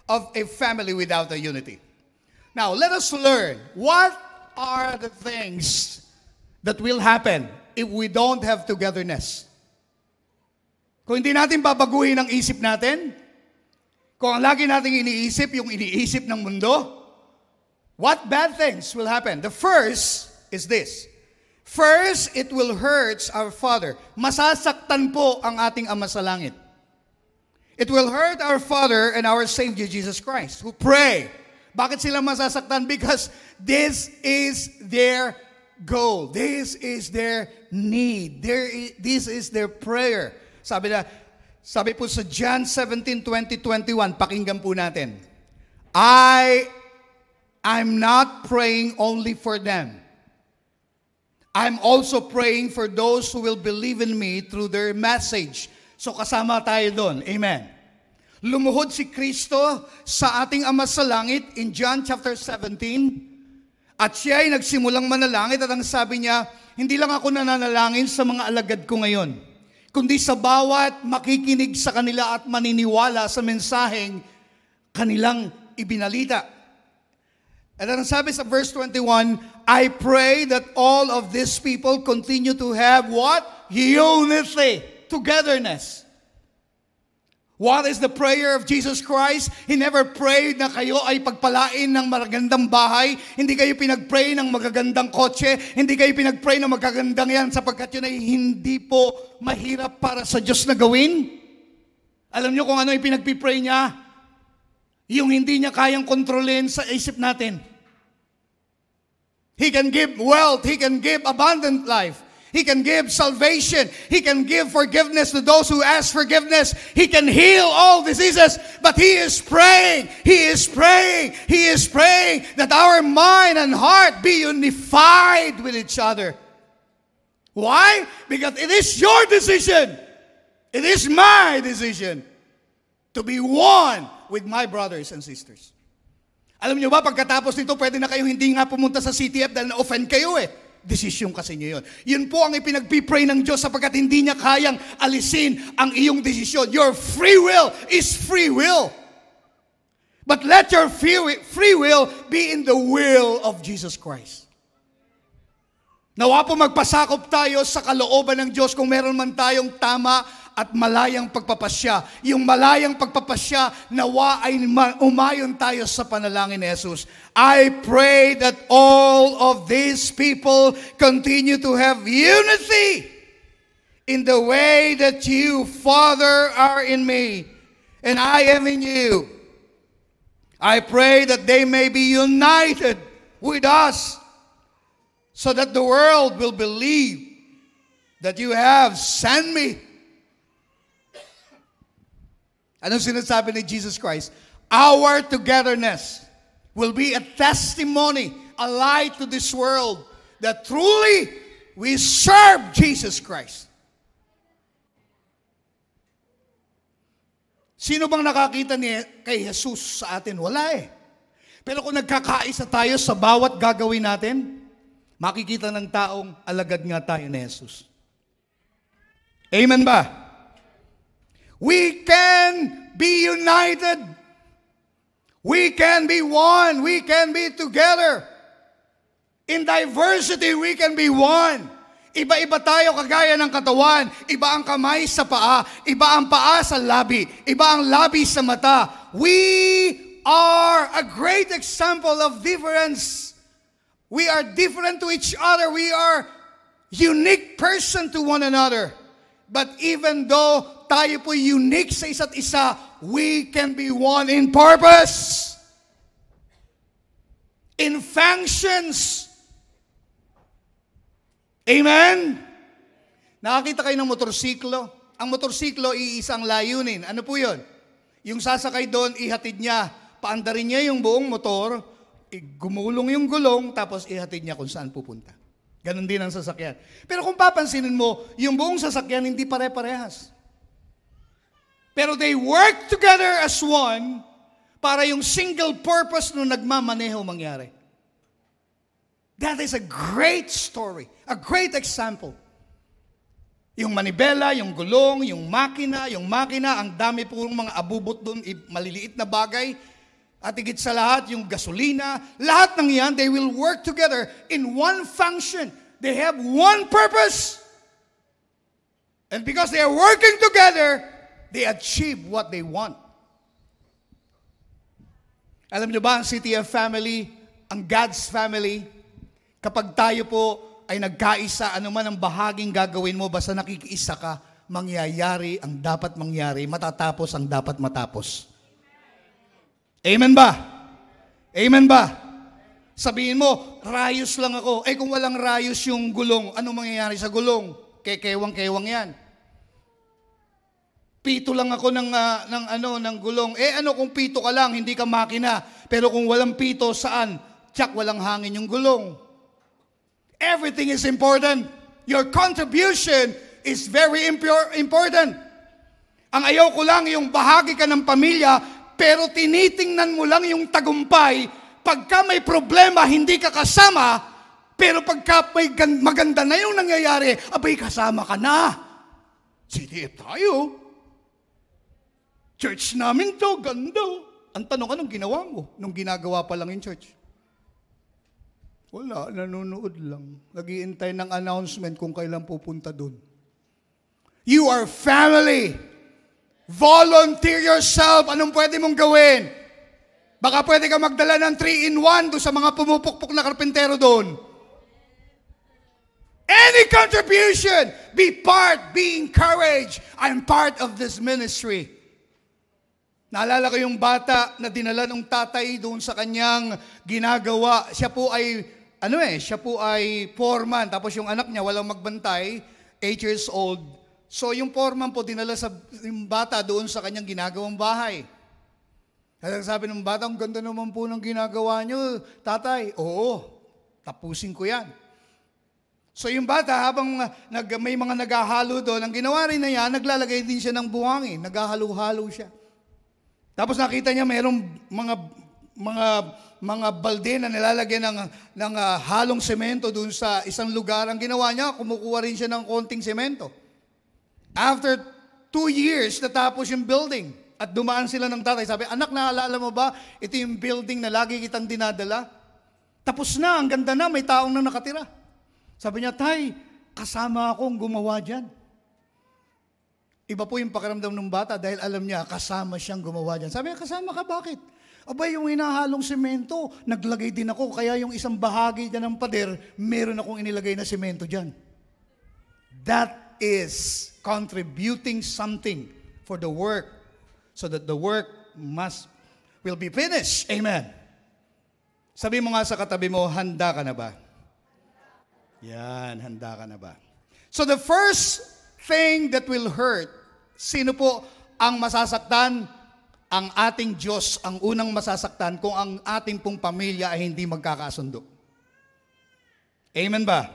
of a family without a unity. Now, let us learn what are the things that will happen if we don't have togetherness. Kung hindi natin babaguhin ang isip natin, kung ang lagi nating iniisip, yung iniisip ng mundo, what bad things will happen? The first is this. First, it will hurt our Father. Masasaktan po ang ating Ama sa langit. It will hurt our Father and our Savior Jesus Christ who pray. Bakit sila masasaktan? Because this is their goal. This is their need. This is their prayer. Sabi po sa John 17:20-21, pakinggan po natin. I'm not praying only for them. I'm also praying for those who will believe in me through their message. So kasama tayo doon. Amen. Lumuhod si Kristo sa ating Ama sa Langit in John chapter 17. At siya ay nagsimulang manalangin at ang sabi niya, hindi lang ako nananalangin sa mga alagad ko ngayon, kundi sa bawat makikinig sa kanila at maniniwala sa mensaheng kanilang ibinalita. At ang sabi sa verse 21, I pray that all of these people continue to have what? Unity, togetherness. What is the prayer of Jesus Christ? He never prayed na kayo ay pagpalain ng magagandang bahay. Hindi kayo pinag-pray ng magagandang kotse. Hindi kayo pinag-pray ng magagandang yan sapagkat yun ay hindi po mahirap para sa Diyos na gawin. Alam niyo kung ano yung pinag-pray niya? Yung hindi niya kayang kontrolin sa isip natin. He can give wealth. He can give abundant life. He can give salvation. He can give forgiveness to those who ask forgiveness. He can heal all diseases. But He is praying. He is praying. He is praying that our mind and heart be unified with each other. Why? Because it is your decision. It is my decision to be one with my brothers and sisters. Alam niyo ba, pagkatapos nito, pwede na kayo hindi nga pumunta sa CTF dahil na-offend kayo eh. Desisyon kasi niyo yun. Yun po ang ipinagpipray ng Diyos sapagkat hindi niya kayang alisin ang iyong desisyon. Your free will is free will. But let your free will be in the will of Jesus Christ. Nawa po magpasakop tayo sa kalooban ng Diyos kung meron man tayong tama at malayang pagpapasya. Yung malayang pagpapasya, nawa ay umayon tayo sa panalangin ni Jesus. I pray that all of these people continue to have unity in the way that you, Father, are in me and I am in you. I pray that they may be united with us so that the world will believe that you have sent me. Anong sinasabi ni Jesus Christ? Our togetherness will be a testimony, a light to this world that truly we serve Jesus Christ. Sino bang nakakita kay Jesus sa atin? Wala eh. Pero kung nagkakaisa tayo sa bawat gagawin natin, makikita ng taong alagad nga tayo ni Jesus. Amen ba? We can be united. We can be one. We can be together. In diversity, we can be one. Iba-iba tayo kagaya ng katawan. Iba ang kamay sa paa. Iba ang paa sa labi. Iba ang labi sa mata. We are a great example of difference. We are different to each other. We are unique person to one another. But even though tayo po unique sa isa't isa, we can be one in purpose, in functions. Amen? Nakakita kayo ng motorsiklo? Ang motorsiklo, iisang layunin. Ano po yun? Yung sasakay doon, ihatid niya. Paandarin niya yung buong motor, gumulong yung gulong, tapos ihatid niya kung saan pupunta. Ganon din ang sasakyan. Pero kung papansinin mo, yung buong sasakyan hindi pare-parehas. Pero they work together as one para yung single purpose nung nagmamaneho mangyari. That is a great story, a great example. Yung manibela, yung gulong, yung makina, ang dami purong mga abubot doon, maliliit na bagay. At higit sa lahat, yung gasolina, lahat ng yan, they will work together in one function. They have one purpose. And because they are working together, they achieve what they want. Alam niyo ba, ang CTF family, ang God's family, kapag tayo po ay nagkaisa, anuman ang bahaging gagawin mo, basta nakikiisa ka, mangyayari ang dapat mangyari, matatapos ang dapat matapos. Amen ba? Amen ba? Sabihin mo, rayos lang ako. Kung walang rayos yung gulong, ano mangyayari sa gulong? Kewang-kewang yan. Pito lang ako ng gulong. Ano kung pito ka lang, hindi ka makina. Pero kung walang pito, saan? Tsak, walang hangin yung gulong. Everything is important. Your contribution is very important. Ang ayaw ko lang yung bahagi ka ng pamilya, pero tinitingnan mo lang yung tagumpay. Pagka may problema, hindi ka kasama, pero pagka may maganda na yung nangyayari, abay kasama ka na. CTF tayo. Church namin to, ganda. Ang tanong, anong ginawa mo nung ginagawa pa lang yung church? Wala, nanonood lang. Nag-iintay ng announcement kung kailan pupunta doon. You are family. Volunteer yourself. Anong pwede mong gawin? Baka pwede ka magdala ng 3-in-1 doon sa mga pumupukpok na karpentero doon. Any contribution, be part, be encouraged. I'm part of this ministry. Naalala ko yung bata na dinala ng tatay doon sa kanyang ginagawa. Siya po ay foreman. Tapos yung anak niya walang magbantay, 8 years old. So yung foreman po dinala yung bata doon sa kanyang ginagawang bahay. Kaya sabi ng bata, ang ganda naman po ng ginagawa niyo, tatay. Oo, tapusin ko yan. So yung bata, habang may mga naghahalo doon, ang ginawa rin na yan, naglalagay din siya ng buhangin. Naghahalo-halo siya. Tapos nakita niya mayroong mga balde na nilalagyan ng halong semento doon sa isang lugar. Ang ginawa niya, kumukuha rin siya ng konting semento. After 2 years, natapos yung building. At dumaan sila ng tatay. Sabi, anak, naalala mo ba? Ito yung building na lagi kitang dinadala. Tapos na, ang ganda na, may taong na nakatira. Sabi niya, tay, kasama akong gumawa dyan. Iba po yung pakiramdam ng bata dahil alam niya, kasama siyang gumawa dyan. Sabi niya, kasama ka, bakit? Abay, yung hinahalong semento, naglagay din ako, kaya yung isang bahagi dyan ng pader, meron akong inilagay na semento dyan. That is contributing something for the work so that the work will be finished. Amen. Sabi mo nga sa katabi mo, handa ka na ba? Yan, handa ka na ba? So the first thing that will hurt, sino po ang masasaktan? Ang ating Diyos ang unang masasaktan kung ang ating pong pamilya ay hindi magkakasundo. Amen ba?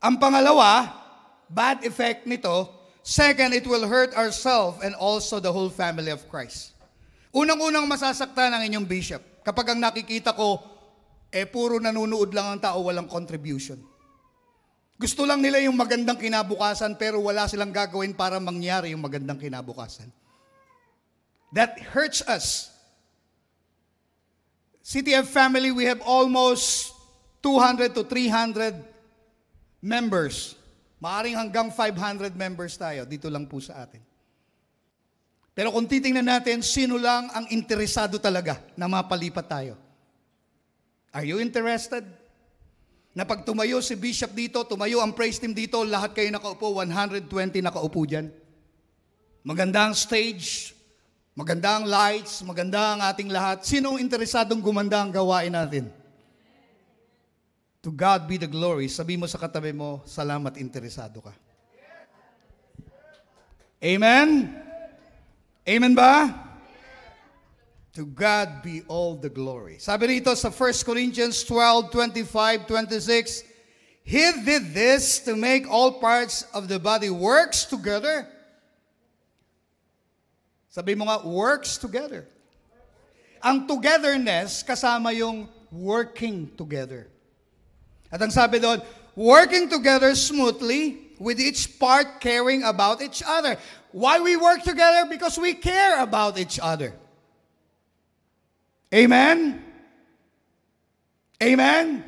Ang pangalawa, bad effect nito, second, it will hurt ourselves and also the whole family of Christ. Unang-unang masasaktan ang inyong bishop. Kapag ang nakikita ko, puro nanunood lang ang tao, walang contribution. Gusto lang nila yung magandang kinabukasan pero wala silang gagawin para mangyari yung magandang kinabukasan. That hurts us. CTF family, we have almost 200 to 300 members. Maaring hanggang 500 members tayo. Dito lang po sa atin. Pero kung titingnan natin, sino lang ang interesado talaga na mapalipat tayo? Are you interested? Na pag tumayo si Bishop dito, tumayo ang praise team dito, lahat kayo nakaupo, 120 nakaupo dyan. Maganda ang stage, maganda ang lights, maganda ang ating lahat. Sino ang interesadong gumanda ang gawain natin? To God be the glory. Sabi mo sa katabi mo, salamat, interesado ka. Amen? Amen ba? To God be all the glory. Sabi rito sa 1 Corinthians 12:25-26, He did this to make all parts of the body works together. Sabi mo nga, works together. Ang togetherness, kasama yung working together. At ang sabi doon, working together smoothly, with each part caring about each other. Why we work together? Because we care about each other. Amen? Amen?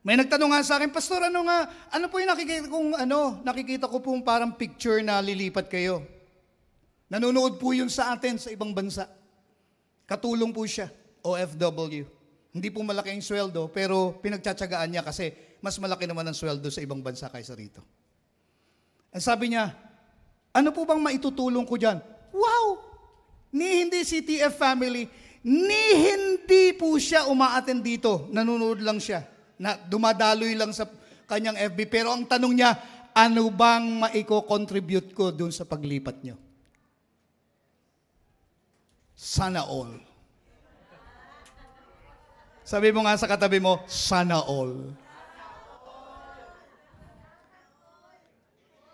May nagtanong nga sa akin, Pastor, ano po yung nakikita ko pong parang picture na lilipat kayo. Nanonood po yun sa atin sa ibang bansa. Katulong po siya, OFW. Hindi po malaki ang sweldo, pero pinagtsatsagaan niya kasi mas malaki naman ang sweldo sa ibang bansa kaysa rito. Ang sabi niya, ano po bang maitutulong ko dyan? Wow! Ni hindi CTF family, ni hindi po siya umaattend dito. Nanonood lang siya. Na dumadaloy lang sa kanyang FB. Pero ang tanong niya, ano bang maiko-contribute ko dun sa paglipat nyo? Sana all. Sabi mo nga sa katabi mo, sana all.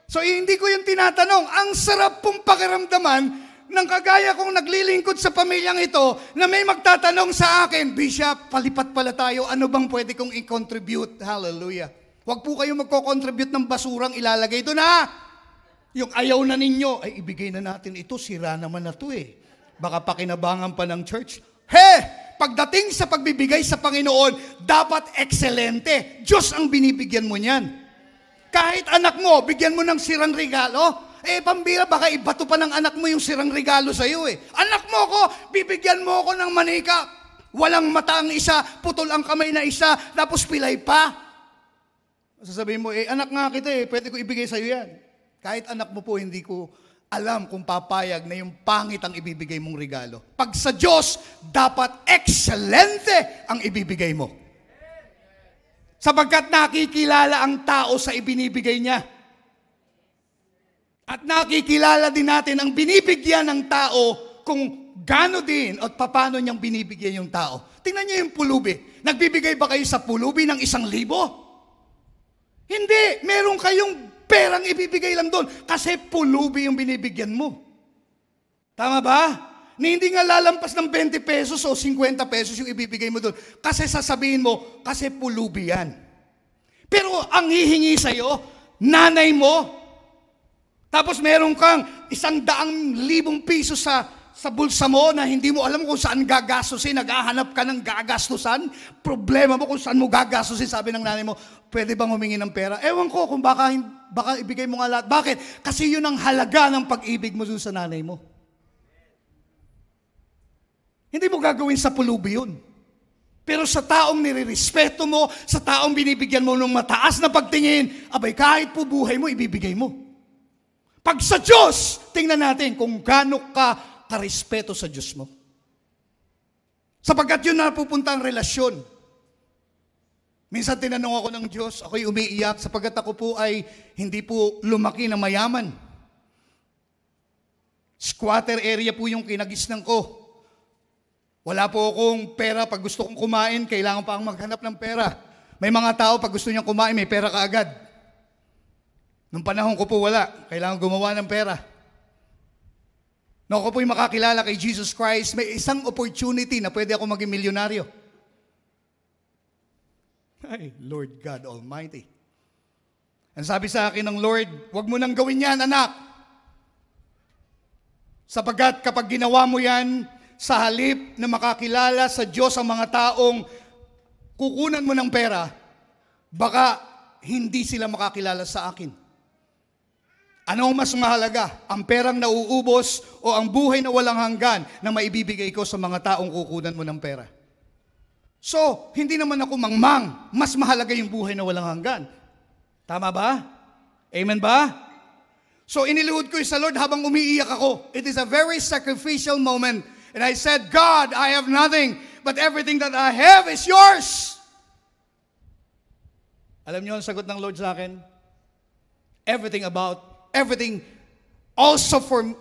So, hindi ko yung tinatanong. Ang sarap pong pakiramdaman ng kagaya kong naglilingkod sa pamilyang ito na may magtatanong sa akin, Bishop, palipat pala tayo, ano bang pwede kong i-contribute? Hallelujah. Huwag po kayo magko-contribute ng basurang ilalagay doon, ha? Yung ayaw na ninyo, ay ibigay na natin ito, sira naman na to eh. Baka pakinabangan pa ng church. Pagdating sa pagbibigay sa Panginoon, dapat excelente. Diyos ang binibigyan mo niyan. Kahit anak mo, bigyan mo ng sirang regalo, pambira, baka ibato pa ng anak mo yung sirang regalo sa iyo eh. Anak mo ko, bibigyan mo ko ng manika. Walang mata ang isa, putol ang kamay na isa, tapos pilay pa. Sasabihin mo, anak nga kita pwede ko ibigay sa iyo yan. Kahit anak mo po, hindi ko alam kung papayag na yung pangit ang ibibigay mong regalo. Pag sa Diyos, dapat excelente ang ibibigay mo. Sapagkat nakikilala ang tao sa ibinibigay niya. At nakikilala din natin ang binibigyan ng tao kung gaano din at paano niyang binibigyan yung tao. Tingnan niyo yung pulubi. Nagbibigay ba kayo sa pulubi ng 1,000? Hindi. Meron kayong perang ibibigay lang doon kasi pulubi yung binibigyan mo. Tama ba? Hindi nga lalampas ng 20 pesos o 50 pesos yung ibibigay mo doon. Kasi sasabihin mo, kasi pulubi yan. Pero ang hihingi sa'yo, nanay mo, tapos meron kang 100,000 piso sa bulsa mo na hindi mo alam kung saan gagastusin, naghahanap ka ng gagastusan, problema mo kung saan mo gagastusin, sabi ng nanay mo, pwede bang humingi ng pera? Ewan ko kung baka ibigay mo nga lahat. Bakit? Kasi yun ang halaga ng pag-ibig mo doon sa nanay mo. Hindi mo gagawin sa pulubi yun. Pero sa taong nirirespeto mo, sa taong binibigyan mo ng mataas na pagtingin, abay kahit po buhay mo, ibibigay mo. Pag sa Diyos, tingnan natin kung gaano ka karespeto sa Diyos mo. Sapagkat yun napupunta ang relasyon. Minsan tinanong ako ng Diyos, ako'y umiiyak sapagkat ako po ay hindi po lumaki na mayaman. Squatter area po yung kinagisnan ko. Wala po akong pera. Pag gusto kong kumain, kailangan pa ang maghanap ng pera. May mga tao, pag gusto niyang kumain, may pera kaagad. Nung panahon ko po wala. Kailangan gumawa ng pera. Nung ako po'y makakilala kay Jesus Christ, may isang opportunity na pwede ako maging milyonaryo. Ay, Lord God Almighty. Ang sabi sa akin ng Lord, huwag mo nang gawin yan, anak. Sapagkat kapag ginawa mo yan, sa halip na makakilala sa Diyos ang mga taong kukunan mo ng pera, baka hindi sila makakilala sa akin. Ano ang mas mahalaga? Ang perang nauubos o ang buhay na walang hanggan na maibibigay ko sa mga taong kukunan mo ng pera? So, hindi naman ako mangmang. Mas mahalaga yung buhay na walang hanggan. Tama ba? Amen ba? So, iniluhod ko sa Lord habang umiiyak ako. It is a very sacrificial moment. And I said, God, I have nothing, but everything that I have is yours. Alam niyo ang sagot ng Lord sa akin? Everything also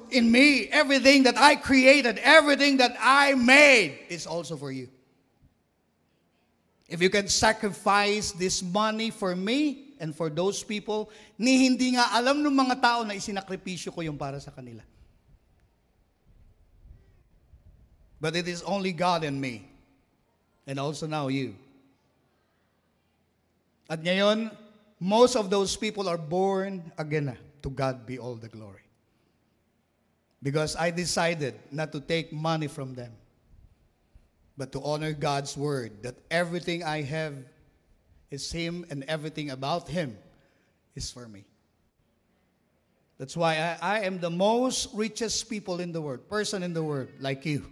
in me, everything that I created, everything that I made is also for you. If you can sacrifice this money for me and for those people, hindi nga alam ng mga tao na isinakripisyo ko yung para sa kanila. But it is only God and me. And also now you. At ngayon, most of those people are born again. To God be all the glory. Because I decided not to take money from them, but to honor God's word, that everything I have is Him and everything about Him is for me. That's why I am the most richest person in the world, like you.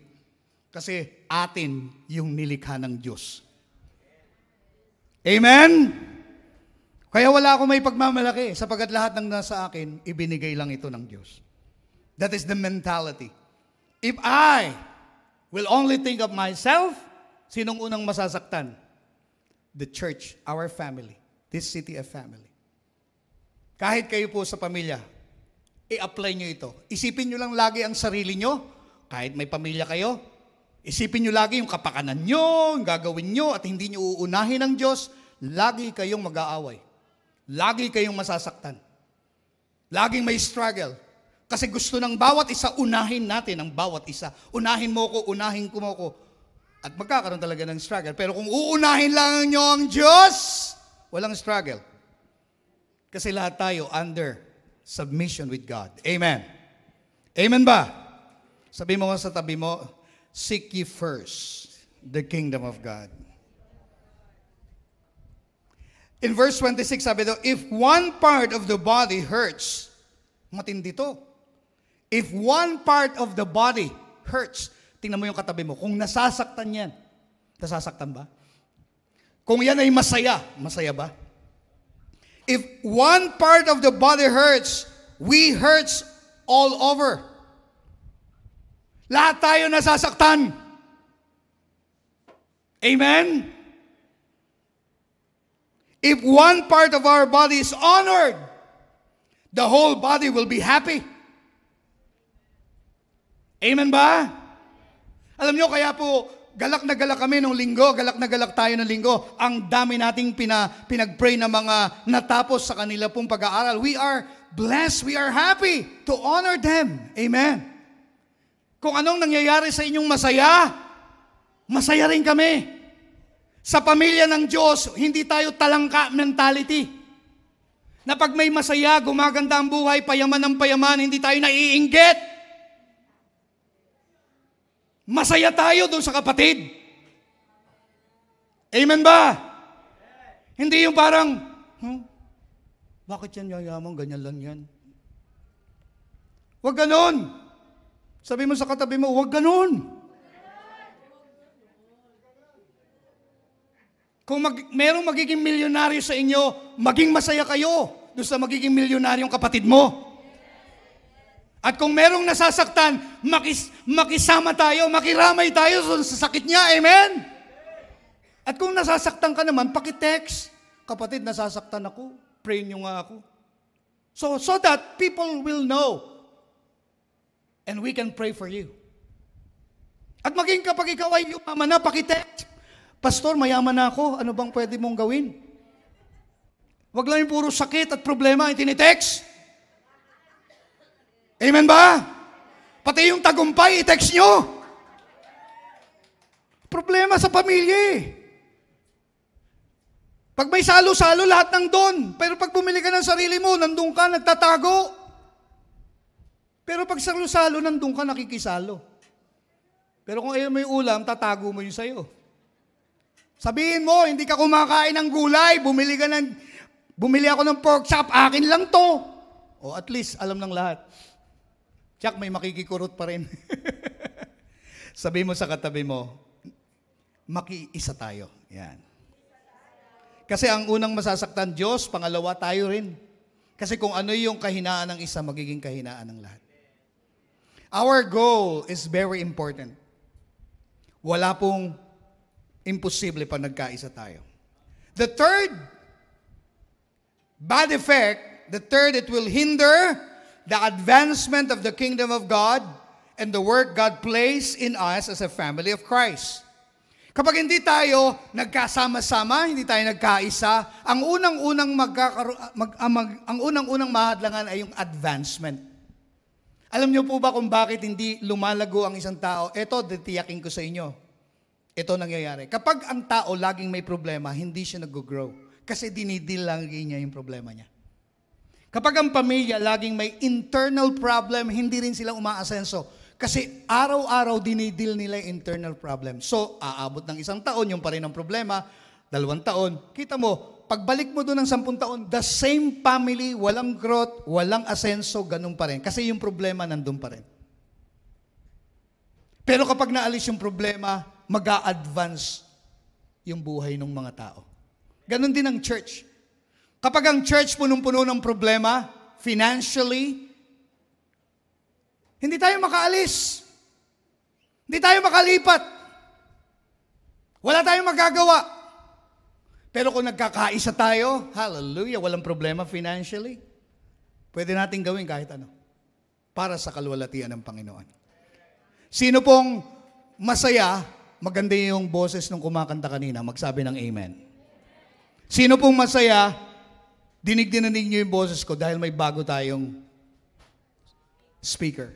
Kasi atin yung nilikha ng Diyos. Amen? Kaya wala akong may pagmamalaki sapagkat lahat ng nasa akin, ibinigay lang ito ng Diyos. That is the mentality. If I will only think of myself, sinong unang masasaktan? The church, our family, this city of family. Kahit kayo po sa pamilya, i-apply nyo ito. Isipin nyo lang lagi ang sarili nyo, kahit may pamilya kayo. Isipin nyo lagi yung kapakanan nyo, yung gagawin nyo, at hindi nyo uunahin ng Diyos. Lagi kayong mag-aaway. Lagi kayong masasaktan. Laging may struggle. Kasi gusto ng bawat isa, unahin natin ang bawat isa. Unahin mo ko, unahin ko mo ko. At magkakaroon talaga ng struggle. Pero kung uunahin lang nyo ang Diyos, walang struggle. Kasi lahat tayo under submission with God. Amen. Amen ba? Sabi mo nga sa tabi mo, seek ye first the kingdom of God. In verse 26, sabi daw, if one part of the body hurts, matindi to. If one part of the body hurts, tingnan mo yung katabi mo, kung nasasaktan yan, nasasaktan ba? Kung yan ay masaya, masaya ba? If one part of the body hurts, we hurts all over. Lahat tayo nasasaktan. Amen? If one part of our body is honored, the whole body will be happy. Amen ba? Alam nyo, kaya po, galak na galak kami nung linggo, galak na galak tayo ng linggo. Ang dami nating pinag-pray na mga natapos sa kanila pong pag-aaral. We are blessed, we are happy to honor them. Amen. Kung anong nangyayari sa inyong masaya, masaya rin kami. Sa pamilya ng Diyos, hindi tayo talangka mentality. Na pag may masaya, gumaganda ang buhay, payaman ng payaman, hindi tayo naiinggit. Masaya tayo doon sa kapatid. Amen ba? Hindi yung parang, bakit yan yayaman? Ganyan lang yan. Huwag ganon. Sabi mo sa katabi mo, huwag ganon. Kung merong magiging milyonaryo sa inyo, maging masaya kayo doon sa magiging milyonaryong kapatid mo. At kung merong nasasaktan, makisama tayo, makiramay tayo sa sakit niya. Amen? At kung nasasaktan ka naman, pakitext. Kapatid, nasasaktan ako. Pray niyo nga ako. So that people will know. And we can pray for you. At maging kapag ikaw ay yumaman na, pakitext. Pastor, mayaman na ako. Ano bang pwede mong gawin? Wag lang yung puro sakit at problema ang tinitext. Amen ba? Pati yung tagumpay, i-text nyo. Problema sa pamilya eh. Pag may salo-salo, lahat ng doon. Pero pag bumili ka ng sarili mo, nandun ka, nagtatago. Pero pag salo-salo, nandun ka, nakikisalo. Pero kung ayaw mo yung ulam, tatago mo yung sayo. Sabihin mo, hindi ka kumakain ng gulay, bumili ako ng pork chop, akin lang to. O at least, alam ng lahat. Tsak, may makikikurot pa rin. Sabi mo sa katabi mo, makiisa tayo. Yan. Kasi ang unang masasaktan, Diyos, pangalawa tayo rin. Kasi kung ano yung kahinaan ng isa, magiging kahinaan ng lahat. Our goal is very important. Wala pong imposible pag nagkaisa tayo. The third bad effect, it will hinder the advancement of the kingdom of God and the work God placed in us as a family of Christ. Kapag hindi tayo nagkasama-sama, hindi tayo nagkaisa, ang unang-unang mahadlangan ay yung advancement. Alam niyo po ba kung bakit hindi lumalago ang isang tao? Ito, titiyakin ko sa inyo. Ito nangyayari. Kapag ang tao laging may problema, hindi siya nag-grow. Kasi dinidil lang niya yung problema niya. Kapag ang pamilya laging may internal problem, hindi rin sila umaasenso. Kasi araw-araw dinidil nila yung internal problem. So, aabot ng 1 taon, yung pa rin ang problema, 2 taon. Kita mo, pagbalik mo doon ng 10 taon, the same family, walang growth, walang asenso, ganun pa rin. Kasi yung problema nandun pa rin. Pero kapag naalis yung problema, mag-a-advance yung buhay ng mga tao. Ganun din ang church. Kapag ang church punong-puno ng problema, financially, hindi tayo makaalis. Hindi tayo makalipat. Wala tayong magagawa. Pero kung nagkakaisa tayo, hallelujah, walang problema financially. Pwede natin gawin kahit ano para sa kalwalatian ng Panginoon. Sino pong masaya, maganda yung boses nung kumakanta kanina, magsabi ng amen. Sino pong masaya, dinig-dinanig niyo yung boses ko dahil may bago tayong speaker.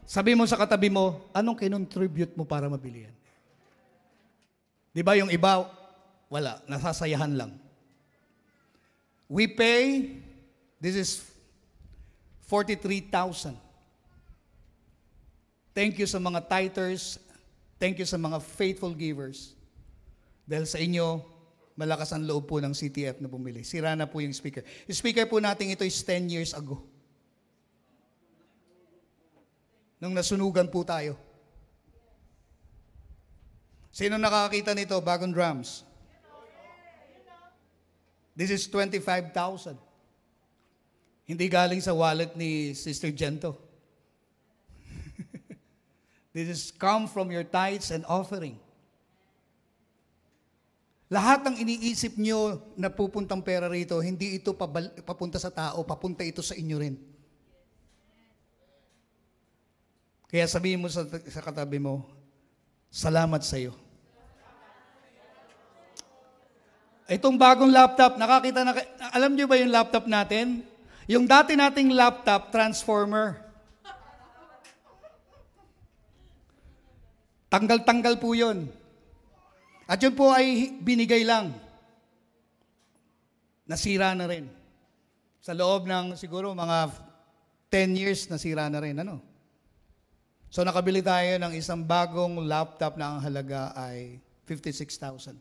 Sabi mo sa katabi mo, anong kinontribute mo para mabili yan? Di ba yung iba, wala, nasasayahan lang. We pay, this is 43,000. Thank you sa mga tithers, thank you sa mga faithful givers. Dahil sa inyo, malakas ang loob po ng CTF na bumili. Sira na po yung speaker. Yung speaker po natin ito is 10 years ago. Nung nasunugan po tayo. Sino nakakita nito? Bagong drums. This is 25,000. Hindi galing sa wallet ni Sister Gento. This is come from your tithes and offering. Lahat ng iniisip nyo na pupuntang pera rito, hindi ito papunta sa tao, papunta ito sa inyo rin. Kaya sabihin mo sa katabi mo, salamat sa iyo. Itong bagong laptop, nakakita na, alam niyo ba yung laptop natin? Yung dati nating laptop, transformer. Tanggal-tanggal po yun. At yun po ay binigay lang. Nasira na rin. Sa loob ng siguro mga 10 years, nasira na rin. Ano? So nakabili tayo ng isang bagong laptop na ang halaga ay 56,000.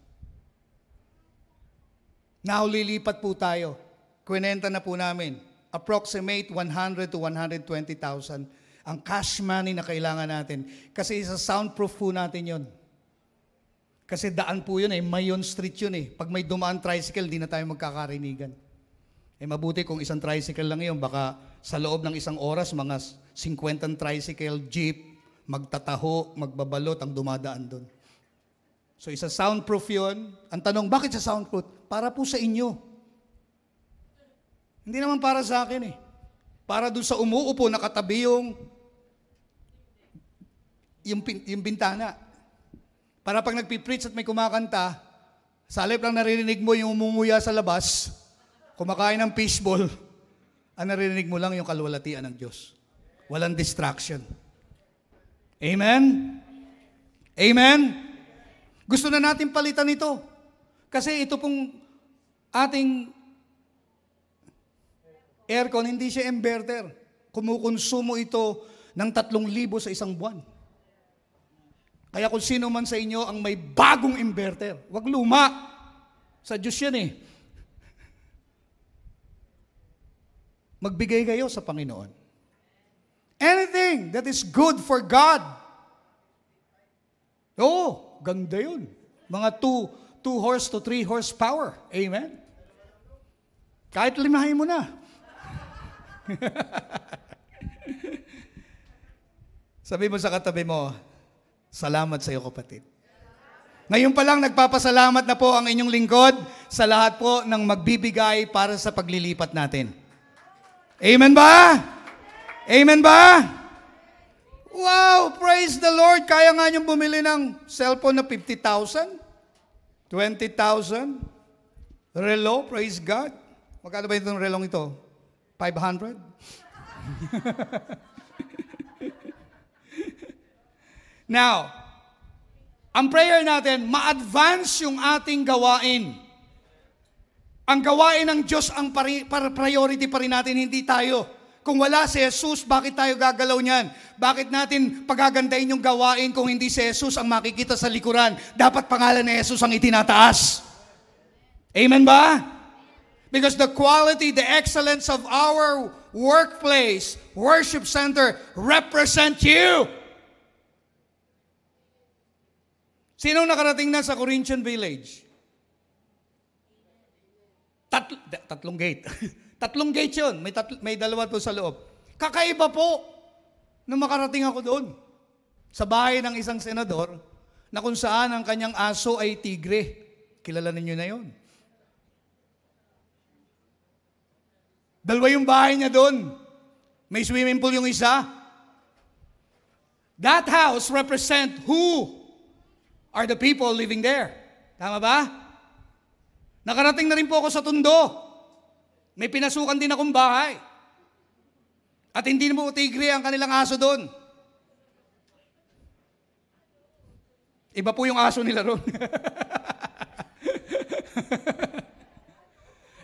Now lilipat po tayo. Kwinenta na po namin. Approximate 100 to 120,000 ang cash money na kailangan natin. Kasi sa soundproof po natin yon. Kasi daan po yun Mayon Street yun Pag may dumaan tricycle, di na tayo magkakarinigan. Mabuti kung isang tricycle lang yun, baka sa loob ng isang oras, mga 50 tricycle, jeep, magtataho, magbabalot ang dumadaan doon. So isa soundproof yun. Ang tanong, bakit sa soundproof? Para po sa inyo. Hindi naman para sa akin Para doon sa umuupo, nakatabi yung bintana. Para pag nagpipreach at may kumakanta, sa halip lang naririnig mo yung umunguya sa labas, kumakain ng fishball, ang naririnig mo lang yung kalwalatian ng Diyos. Walang distraction. Amen? Amen? Gusto na natin palitan ito. Kasi ito pong ating aircon, hindi siya inverter. Kumukonsumo ito ng 3,000 sa isang buwan. Kaya kung sino man sa inyo ang may bagong inverter, wag luma. Sa Diyos yan Magbigay kayo sa Panginoon. Anything that is good for God. Oo, ganda yun. Mga 2 horse to 3 horsepower. Amen? Kahit limahin mo na. Sabi mo sa katabi mo, salamat sa iyo, kapatid. Ngayon pa lang, nagpapasalamat na po ang inyong lingkod sa lahat po ng magbibigay para sa paglilipat natin. Amen ba? Amen ba? Wow, praise the Lord. Kaya nga niyong bumili ng cellphone na 50,000, 20,000, relo, praise God. Magkano ba itong relong ito? 500? Now, ang prayer natin, ma-advance yung ating gawain. Ang gawain ng Diyos ang priority pa rin natin, hindi tayo. Kung wala si Jesus, bakit tayo gagalaw niyan? Bakit natin pagagandahin yung gawain kung hindi si Jesus ang makikita sa likuran? Dapat pangalan ni Jesus ang itinataas. Amen ba? Because the quality, the excellence of our workplace, worship center, represent you. Sinong nakarating na sa Corinthian Village? Tatlong gate. Tatlong gate yun. May dalawa po sa loob. Kakaiba po nung makarating ako doon. Sa bahay ng isang senador na kung saan ang kanyang aso ay tigre. Kilala ninyo na yun. Dalawa yung bahay niya doon. May swimming pool yung isa. That house represent who are the people living there. Tama ba? Nakarating na rin po ako sa Tondo. May pinasukan din akong bahay. At hindi mo tigre ang kanilang aso doon. Iba po yung aso nila ron.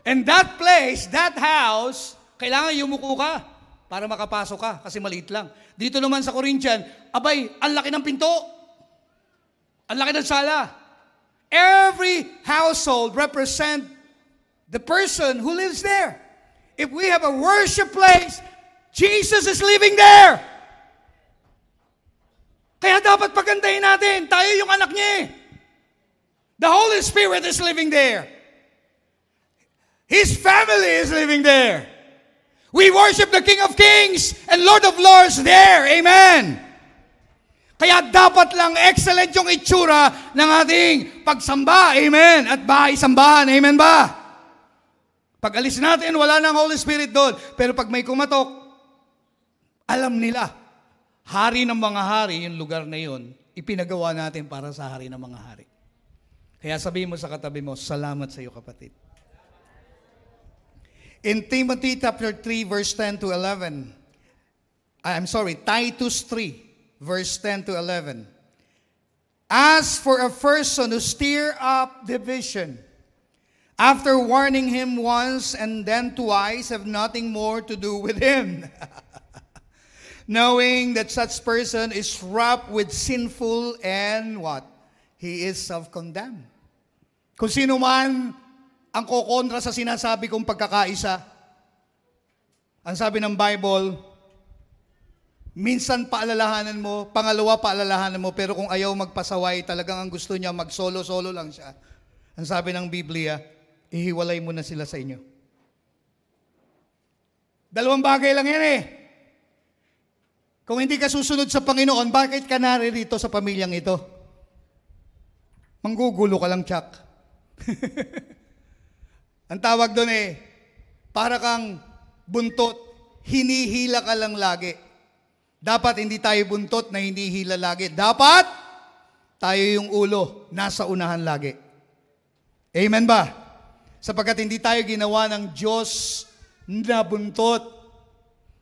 And that place, that house, kailangan yumuko ka para makapasok ka kasi maliit lang. Dito naman sa Corinthian, abay, ang laki ng pinto. Ang laki ng sala. Every household represent the person who lives there. If we have a worship place, Jesus is living there. Kaya dapat pagandahin natin. Tayo yung anak niya eh. The Holy Spirit is living there. His family is living there. We worship the King of Kings and Lord of Lords there. Amen. Kaya dapat lang excellent yung itsura ng ating pagsamba. Amen. At bahay-sambahan. Amen ba? Pag alis natin, wala nang Holy Spirit doon. Pero pag may kumatok, alam nila, hari ng mga hari, yung lugar na yun, ipinagawa natin para sa hari ng mga hari. Kaya sabihin mo sa katabi mo, salamat sa iyo kapatid. In Timothy chapter 3, verse 10 to 11, Titus 3, verse 10 to 11. As for a person who stir up division, after warning him once and then twice, have nothing more to do with him. Knowing that such person is wrapped with sinful and what? He is self-condemned. Kung sino man ang kokontra sa sinasabi kong pagkakaisa, ang sabi ng Bible, minsan paalalahanan mo, pangalawa paalalahanan mo, pero kung ayaw magpasaway, talagang ang gusto niya, mag-solo-solo lang siya. Ang sabi ng Biblia, ihiwalay mo na sila sa inyo. Dalawang bagay lang yan eh. Kung hindi ka susunod sa Panginoon, bakit ka naririto sa pamilyang ito? Manggugulo ka lang, Chuck. Ang tawag doon eh, para kang buntot, hinihila ka lang lagi. Dapat hindi tayo buntot na hinihila lagi. Dapat tayo yung ulo, nasa unahan lagi. Amen ba? Sapagkat hindi tayo ginawa ng Diyos na buntot,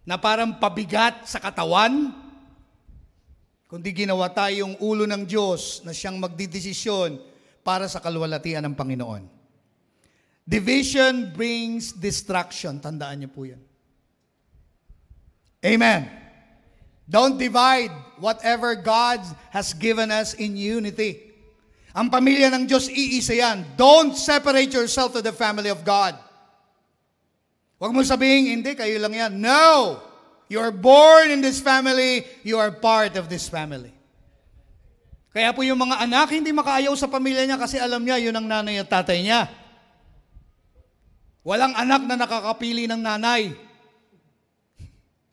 na parang pabigat sa katawan, kundi ginawa tayong ulo ng Diyos na siyang magdidesisyon para sa kalwalatian ng Panginoon. Division brings destruction. Tandaan niyo po yan. Amen. Don't divide whatever God has given us in unity. Ang pamilya ng Diyos, iisa yan. Don't separate yourself to the family of God. Huwag mo sabihin, hindi, kayo lang yan. No! You are born in this family. You are part of this family. Kaya po yung mga anak, hindi makaayaw sa pamilya niya kasi alam niya, yun ang nanay at tatay niya. Walang anak na nakakapili ng nanay.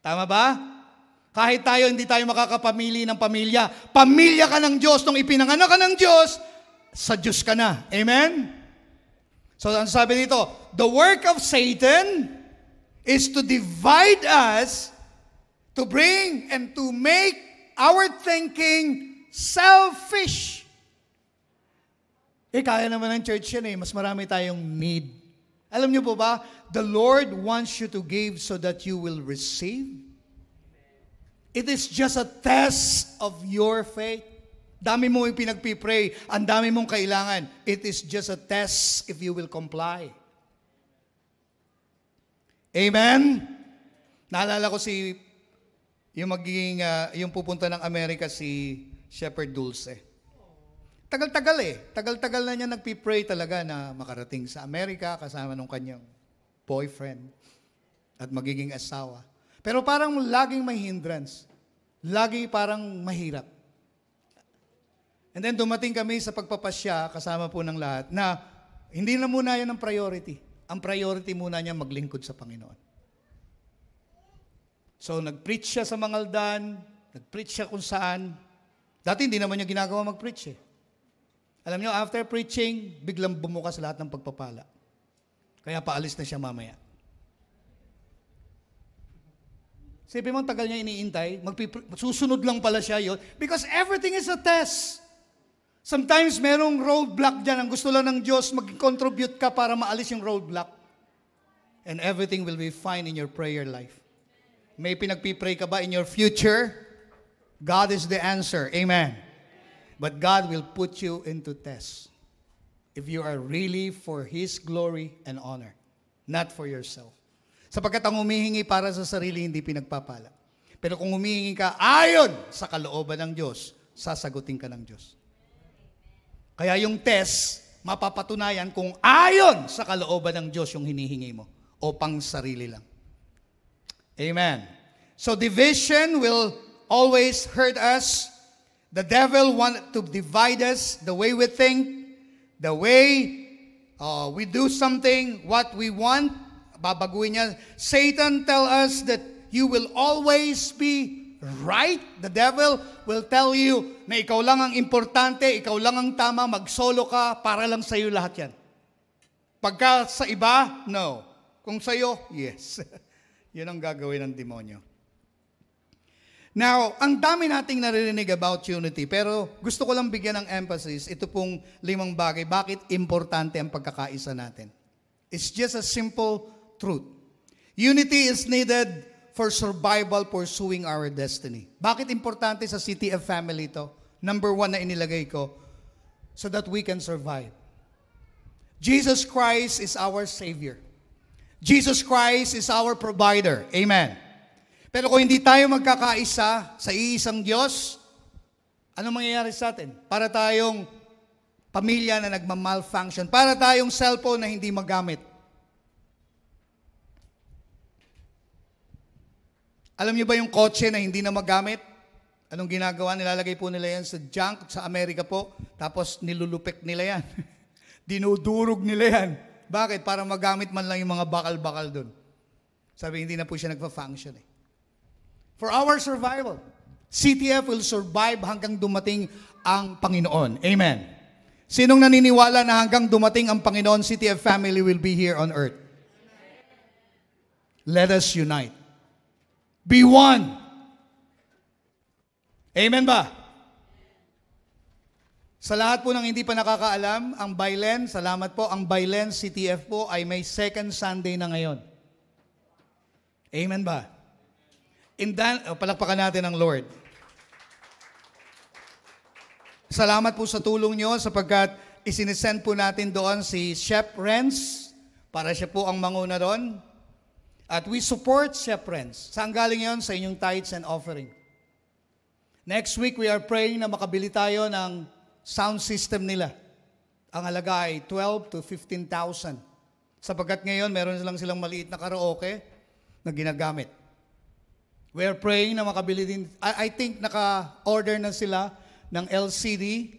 Tama ba? Kahit tayo, hindi tayo makakapamili ng pamilya. Pamilya ka ng Diyos. Nung ipinanganak ka ng Diyos, sa Diyos ka na. Amen? So, ang sabi dito, the work of Satan is to divide us, to bring and to make our thinking selfish. Kaya naman ng church yan eh. Mas marami tayong need. Alam niyo po ba, the Lord wants you to give so that you will receive. It is just a test of your faith. Dami mo yung pinagpipray, ang dami mong kailangan. It is just a test if you will comply. Amen? Naalala ko yung pupunta ng Amerika si Shepherd Dulce. Tagal-tagal eh. Tagal-tagal na niya nagpipray talaga na makarating sa Amerika kasama nung kanyang boyfriend at magiging asawa. Pero parang laging may hindrance. Lagi parang mahirap. And then dumating kami sa pagpapasya kasama po ng lahat na hindi na muna yan ang priority. Ang priority muna niya maglingkod sa Panginoon. So nag-preach siya sa Mangaldan, nag-preach siya kung saan. Dati hindi naman niya ginagawa mag-preach eh. Alam niyo, after preaching, biglang bumukas lahat ng pagpapala. Kaya paalis na siya mamaya. Sabi mo, tagal niya iniintay, susunod lang pala siya yun. Because everything is a test. Sometimes merong roadblock dyan. Ang gusto lang ng Diyos, mag-contribute ka para maalis yung roadblock. And everything will be fine in your prayer life. May pinagpipray ka ba in your future? God is the answer. Amen. But God will put you into tests. If you are really for His glory and honor. Not for yourself. Sapagkat ang humihingi para sa sarili, hindi pinagpapala. Pero kung humihingi ka ayon sa kalooban ng Diyos, sasagutin ka ng Diyos. Kaya yung test, mapapatunayan kung ayon sa kalooban ng Diyos yung hinihingi mo o pang sarili lang. Amen. So division will always hurt us. The devil wants to divide us, the way we think, the way we do something, what we want, babaguhin niya. Satan tell us that you will always be right. The devil will tell you na ikaw lang ang importante, ikaw lang ang tama, mag-solo ka, para lang sa'yo lahat yan. Pagka sa iba, no. Kung sa'yo, yes. Yun ang gagawin ng demonyo. Now, ang dami nating naririnig about unity, pero gusto ko lang bigyan ng emphasis, ito pong 5 bagay, bakit importante ang pagkakaisa natin. It's just a simple truth. Unity is needed for survival, pursuing our destiny. Bakit importante sa CTF family ito? Number 1 na inilagay ko, so that we can survive. Jesus Christ is our Savior. Jesus Christ is our provider. Amen. Pero kung hindi tayo magkakaisa sa iisang Diyos, ano mangyayari sa atin? Para tayong pamilya na nagmamalfunction. Para tayong cellphone na hindi magamit. Alam niyo ba yung kotse na hindi na magamit? Anong ginagawa? Nilalagay po nila yan sa junk, sa Amerika po. Tapos nilulupik nila yan. Dinudurog nila yan. Bakit? Para magamit man lang yung mga bakal-bakal dun. Sabi, hindi na po siya nagpa-function eh. For our survival, CTF will survive hanggang dumating ang Panginoon. Amen. Sinong naniniwala na hanggang dumating ang Panginoon, CTF family will be here on earth? Let us unite. Be one. Amen ba? Sa lahat po ng hindi pa nakakaalam, ang Bailen, salamat po, ang Bailen CTF po ay may second Sunday na ngayon. Amen ba? Palakpakan natin ang Lord. Salamat po sa tulong nyo sapagkat isinisend po natin doon si Chef Renz para siya po ang manguna doon. At we support Chef Renz. Saan galing yon? Sa inyong tithes and offering. Next week, we are praying na makabili tayo ng sound system nila. Ang halaga ay 12 to 15,000. Sapagkat ngayon, meron silang maliit na karaoke na ginagamit. We are praying na makabili din. I think naka-order na sila ng LCD.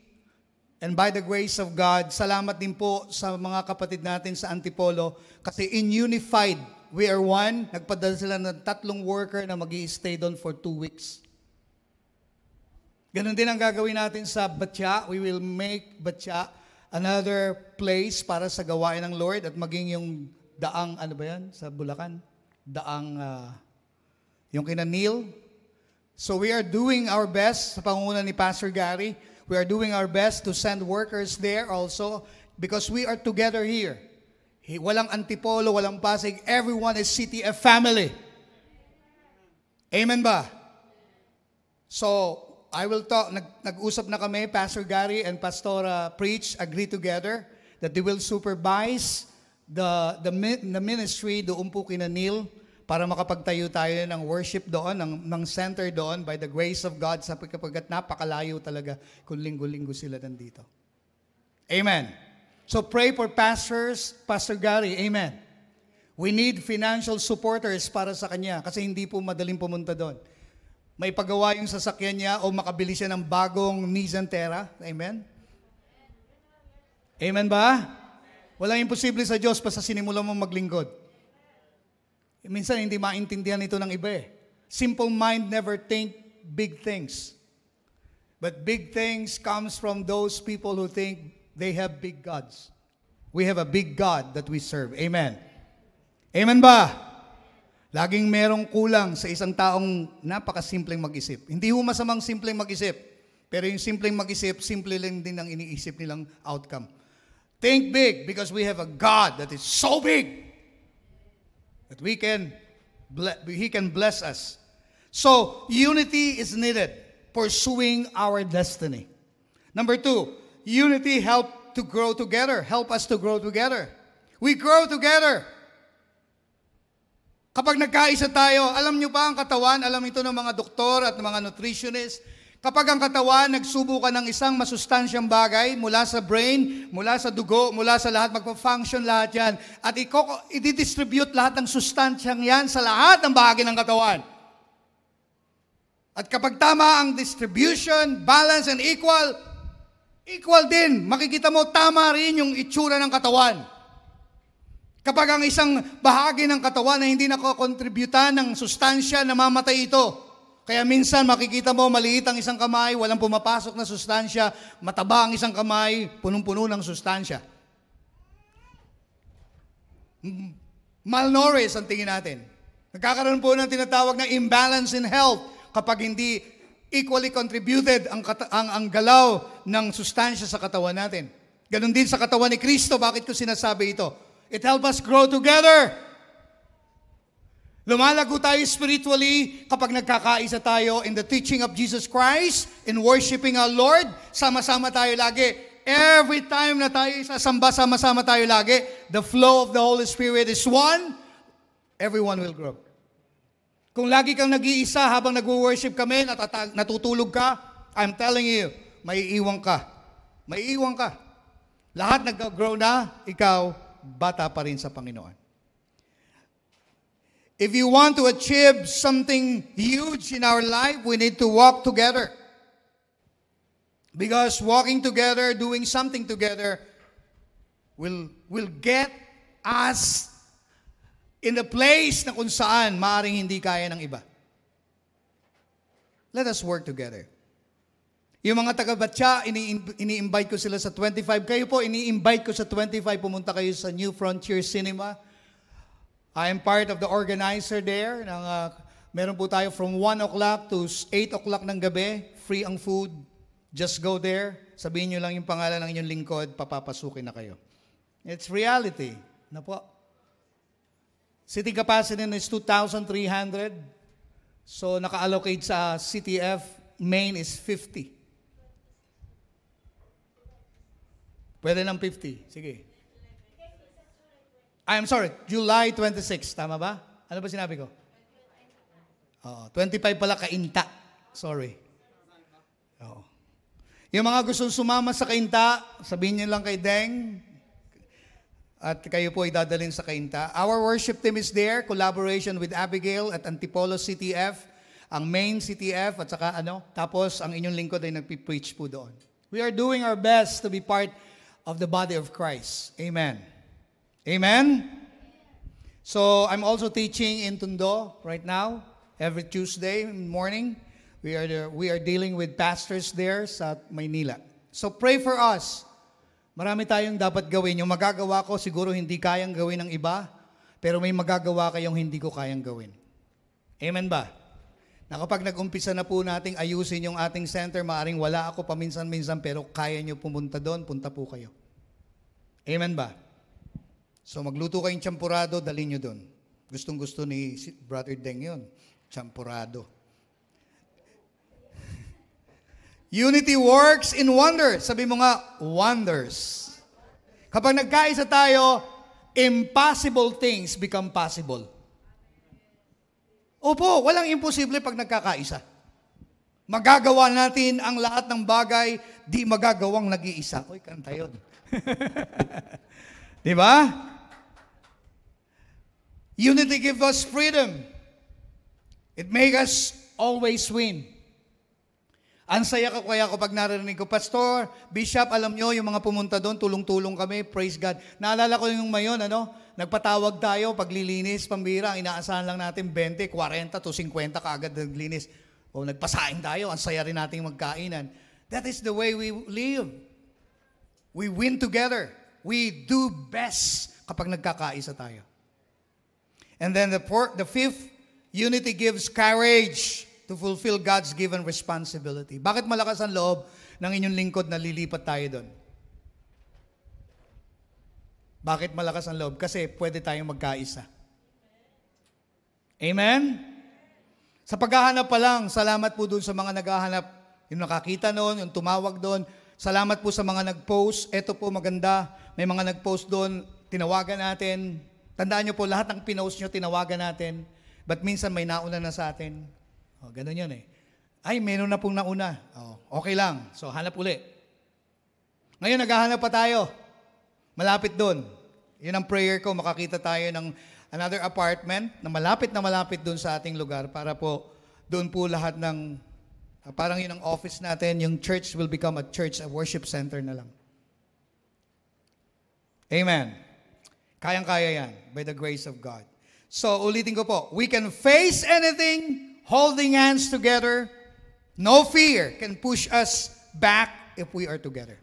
And by the grace of God, salamat din po sa mga kapatid natin sa Antipolo. Kasi in Unified, we are one. Nagpadala sila ng 3 worker na mag-i-stay doon for 2 weeks. Ganon din ang gagawin natin sa Batya. We will make Batya another place para sa gawain ng Lord at maging yung daang, ano ba yan? Sa Bulacan? Daang, yung kina Neil. So we are doing our best sa pangunguna ni Pastor Gary. We are doing our best to send workers there also because we are together here. Walang Antipolo, walang Pasig. Everyone is CTF family. Amen ba? So, I will talk, nag-usap na kami, Pastor Gary and Pastora Preach, agree together that they will supervise the ministry doon po kina Neil para makapagtayo tayo ng worship doon, ng center doon by the grace of God sapagkat napakalayo talaga kung linggo-linggo sila nandito. Amen. So pray for pastors, Pastor Gary, amen. We need financial supporters para sa kanya kasi hindi po madaling pumunta doon. May pagawa yung sasakyan niya o makabili siya ng bagong Nissan Terra. Amen? Amen ba? Walang imposible sa Diyos basta sinimulan mo maglingkod. Minsan hindi maintindihan ito ng iba eh. Simple mind never think big things. But big things comes from those people who think they have big gods. We have a big God that we serve. Amen. Amen ba? Laging merong kulang sa isang taong napakasimpleng mag-isip. Hindi ho masamang simpleng mag-isip, pero yung simpleng mag-isip, simple lang din ang iniisip nilang outcome. Think big because we have a God that is so big that He can bless us. So, unity is needed, pursuing our destiny. Number 2, unity help us to grow together. We grow together. Kapag nagkaisa tayo, alam nyo ba ang katawan, alam ito ng mga doktor at mga nutritionist, kapag ang katawan nagsubukan ng isang masustansyang bagay mula sa brain, mula sa dugo, mula sa lahat, magpa-function lahat yan, at i-distribute lahat ng sustansyang yan sa lahat ng bahagi ng katawan. At kapag tama ang distribution, balance, and equal din. Makikita mo, tama rin yung itsura ng katawan. Kapag ang isang bahagi ng katawan na hindi nakakontributan ng sustansya, namamatay ito. Kaya minsan makikita mo, maliit ang isang kamay, walang pumapasok na sustansya, mataba ang isang kamay, punong-puno ng sustansya. Malnourished ang tingin natin. Nagkakaroon po ng tinatawag na imbalance in health kapag hindi equally contributed ang galaw ng sustansya sa katawan natin. Ganon din sa katawan ni Kristo. Bakit ko sinasabi ito? It helps us grow together. Lumalago tayo spiritually kapag nagkakaisa tayo in the teaching of Jesus Christ, in worshiping our Lord. Sama-sama tayo lagi. Every time na tayo sasamba, sama-sama tayo lagi. The flow of the Holy Spirit is one. Everyone will grow. Kung lagi kang nag-iisa habang nag-worship kami, natutulog ka, I'm telling you, may iiwan ka. May iiwan ka. Lahat nag-grow na, ikaw, bata pa rin sa Panginoon. If you want to achieve something huge in our life, we need to walk together. Because walking together, doing something together, will get us in a place na kung saan maaaring hindi kaya ng iba. Let us work together. Yung mga taga-Batya, ini-invite ko sila sa 25. Kayo po, ini-invite ko sa 25. Pumunta kayo sa New Frontier Cinema. I am part of the organizer there. Meron po tayo from 1 o'clock to 8 o'clock ng gabi. Free ang food. Just go there. Sabihin nyo lang yung pangalan ng inyong lingkod, papapasukin na kayo. It's reality. Na po. City capacity is 2,300. So, naka-allocate sa CTF, main is 50. Pwede ng 50. Sige. I'm sorry, July 26. Tama ba? Ano ba sinabi ko? 25 pala kainta. Sorry. Yung mga gustong sumama sa kainta, sabihin niyo lang kay Deng, at kayo po ay dadalhin sa kainta. Our worship team is there, collaboration with Abigail at Antipolo CTF, ang main CTF, at saka tapos ang inyong lingkod ay nagpipreach po doon. We are doing our best to be part of the body of Christ. Amen. Amen? So, I'm also teaching in Tondo right now, every Tuesday morning. We are dealing with pastors there sa Maynila. So, pray for us. Marami tayong dapat gawin. Yung magagawa ko, siguro hindi kayang gawin ng iba, pero may magagawa kayong hindi ko kayang gawin. Amen ba? Na kapag nag-umpisa na po nating ayusin yung ating center, maaring wala ako paminsan-minsan, pero kaya nyo pumunta doon, punta po kayo. Amen ba? So magluto kayong champurado, dalhin nyo doon. Gustong-gusto ni Brother Deng yun. Champurado. Unity works in wonders. Sabi mo nga, wonders. Kapag nagkaisa tayo, impossible things become possible. Opo, walang imposible pag nagkakaisa. Magagawa natin ang lahat ng bagay, di magagawang nag-iisa. Uy, kanta yun. Di ba? Unity gives us freedom. It makes us always win. Ang saya ko kaya kapag narinig ko, Pastor, Bishop, alam nyo, yung mga pumunta doon, tulong-tulong kami, praise God. Naalala ko yung mayon, nagpatawag tayo, paglilinis, pambira, ang inaasahan lang natin 20, 40 to 50 kaagad naglinis. O nagpasaing tayo, ang saya rin nating magkainan. That is the way we live. We win together. We do best kapag nagkakaisa tayo. And then the fifth, unity gives courage to fulfill God's given responsibility. Bakit malakas ang loob ng inyong lingkod na lilipat tayo doon? Bakit malakas ang loob? Kasi pwede tayong magkaisa. Amen? Sa paghahanap pa lang, salamat po doon sa mga naghahanap, yung nakakita noon, yung tumawag doon. Salamat po sa mga nag-post. Ito po maganda. May mga nag-post doon, tinawagan natin. Tandaan nyo po, lahat ng pinost nyo, tinawagan natin. But minsan may nauna na sa atin. Ganun yun eh. Ay, meron na pong nauna. Okay lang. So, hanap uli. Ngayon, naghahanap pa tayo. Malapit doon. Yun ang prayer ko, makakita tayo ng another apartment na malapit doon sa ating lugar para po doon po lahat ng, parang yun ang office natin, yung church will become a church, a worship center na lang. Amen. Kayang-kaya yan by the grace of God. So, ulitin ko po, we can face anything holding hands together. No fear can push us back if we are together.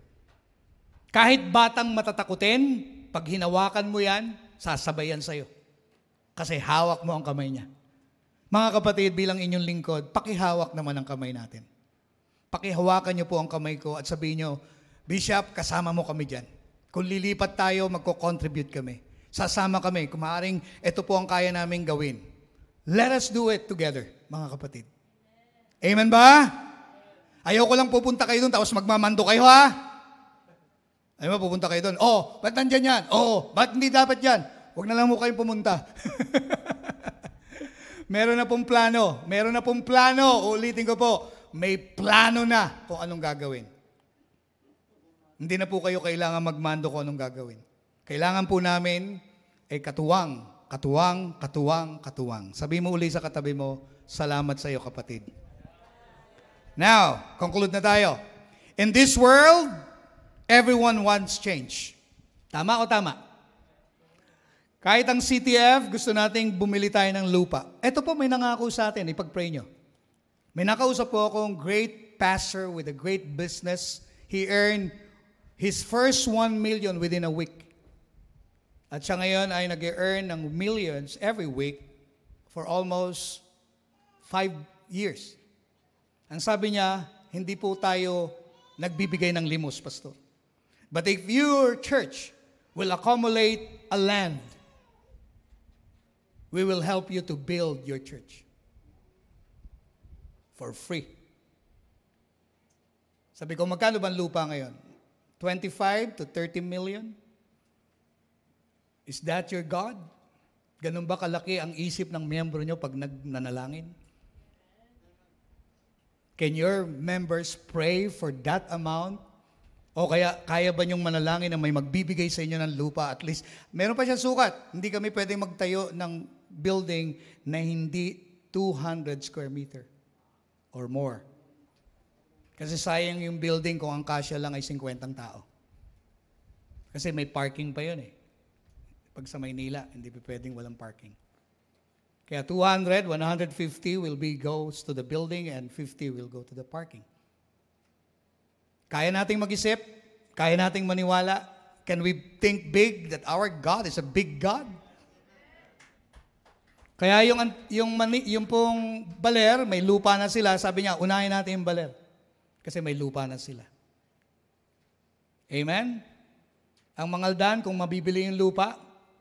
Kahit batang matatakutin, pag hinawakan mo yan, sasabayan sa'yo. Kasi hawak mo ang kamay niya. Mga kapatid, bilang inyong lingkod, pakihawak naman ang kamay natin. Pakihawakan niyo po ang kamay ko at sabihin niyo, Bishop, kasama mo kami dyan. Kung lilipat tayo, magko-contribute kami. Sasama kami. Kung maaaring, ito po ang kaya namin gawin. Let us do it together, mga kapatid. Amen ba? Ayoko lang pupunta kayo doon, tapos magmamando kayo, ha? Ayaw mo, pupunta kayo doon. Ba't nandyan yan? Ba't hindi dapat yan? Huwag na lang mo kayong pumunta. Meron na pong plano. Meron na pong plano. Ulitin ko po, may plano na kung anong gagawin. Hindi na po kayo kailangan magmando kung anong gagawin. Kailangan po namin ay katuwang. Sabi mo uli sa katabi mo, salamat sa iyo, kapatid. Now, conclude na tayo. In this world, everyone wants change. Tama o tama? Kahit ang CTF, gusto nating bumili tayo ng lupa. Ito po, may nangako sa atin, ipag-pray nyo. May nakausap po akong great pastor with a great business. He earned his first 1 million within a week. At siya ngayon ay nag-earn ng millions every week for almost 5 years. Ang sabi niya, hindi po tayo nagbibigay ng limos, Pastor. But if your church will accumulate a land, we will help you to build your church for free. Sabi ko, magkano ba ang lupa ngayon? 25 to 30 million? Is that your God? Ganun ba kalaki ang isip ng miyembro nyo pag nagnanalangin? Can your members pray for that amount? O kaya ba niyong manalangin na may magbibigay sa inyo ng lupa? At least, meron pa siyang sukat. Hindi kami pwedeng magtayo ng building na hindi 200 square meter or more. Kasi sayang yung building kung ang kasya lang ay 50 tao. Kasi may parking pa yun eh. Pag sa Maynila, hindi pa pwedeng walang parking. Kaya 200, 150 goes to the building and 50 will go to the parking. Kaya nating mag-isip? Kaya nating maniwala? Can we think big that our God is a big God? Kaya yung pong baler, may lupa na sila. Sabi niya, unahin natin yung baler. Kasi may lupa na sila. Amen? Ang Mangaldan, kung mabibili yung lupa,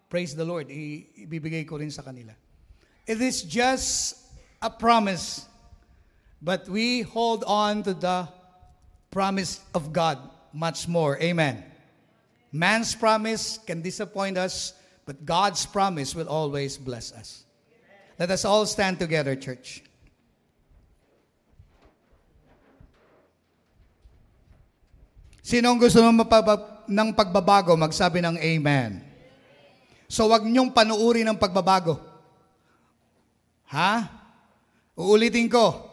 praise the Lord, ibibigay ko rin sa kanila. It is just a promise, but we hold on to the promise of God much more. Amen. Man's promise can disappoint us, but God's promise will always bless us. Let us all stand together, church. Sinong gusto ng pagbabago, magsabi ng amen. So wag niyong panuuri ng pagbabago. Ha? Uulitin ko,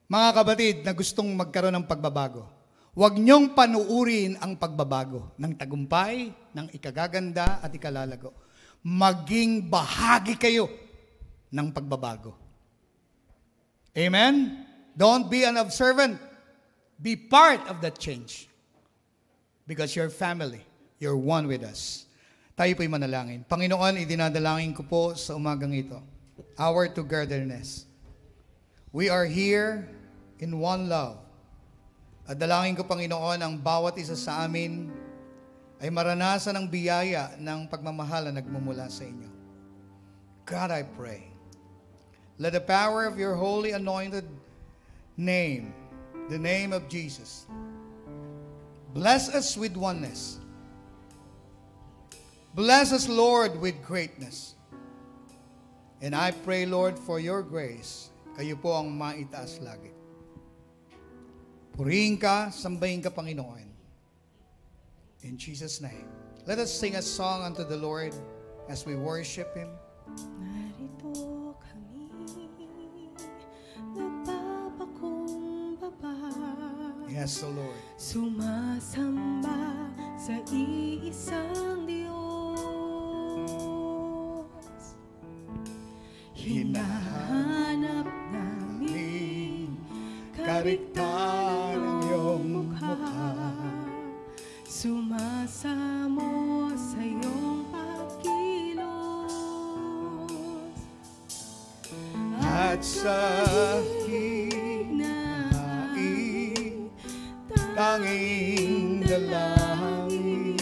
mga kapatid na gustong magkaroon ng pagbabago. Wag niyong panuurin ang pagbabago ng tagumpay, ng ikagaganda at ikalalago. Maging bahagi kayo ng pagbabago. Amen? Don't be an observant. Be part of that change. Because you're family. You're one with us. Tayo po'y manalangin. Panginoon, idinadalangin ko po sa umagang ito, our togetherness. We are here in one love. At dalangin ko, Panginoon, ang bawat isa sa amin ay maranasan ang biyaya ng pagmamahal na nagmumula sa inyo. God, I pray, let the power of your holy anointed name, the name of Jesus, bless us with oneness. Bless us, Lord, with greatness. And I pray, Lord, for your grace. Kayo po ang maitaas lagi. Purihin ka, sambahin ka, Panginoon. In Jesus' name. Let us sing a song unto the Lord as we worship Him. Narito kami, nagpapakumbaba. Yes, O Lord. Sumasamba sa iisang Diyos. Hinahanap namin karigtan ng iyong mukha. Sumasamo sa iyong pagkilos. At sa hinahain, tanging dalangin.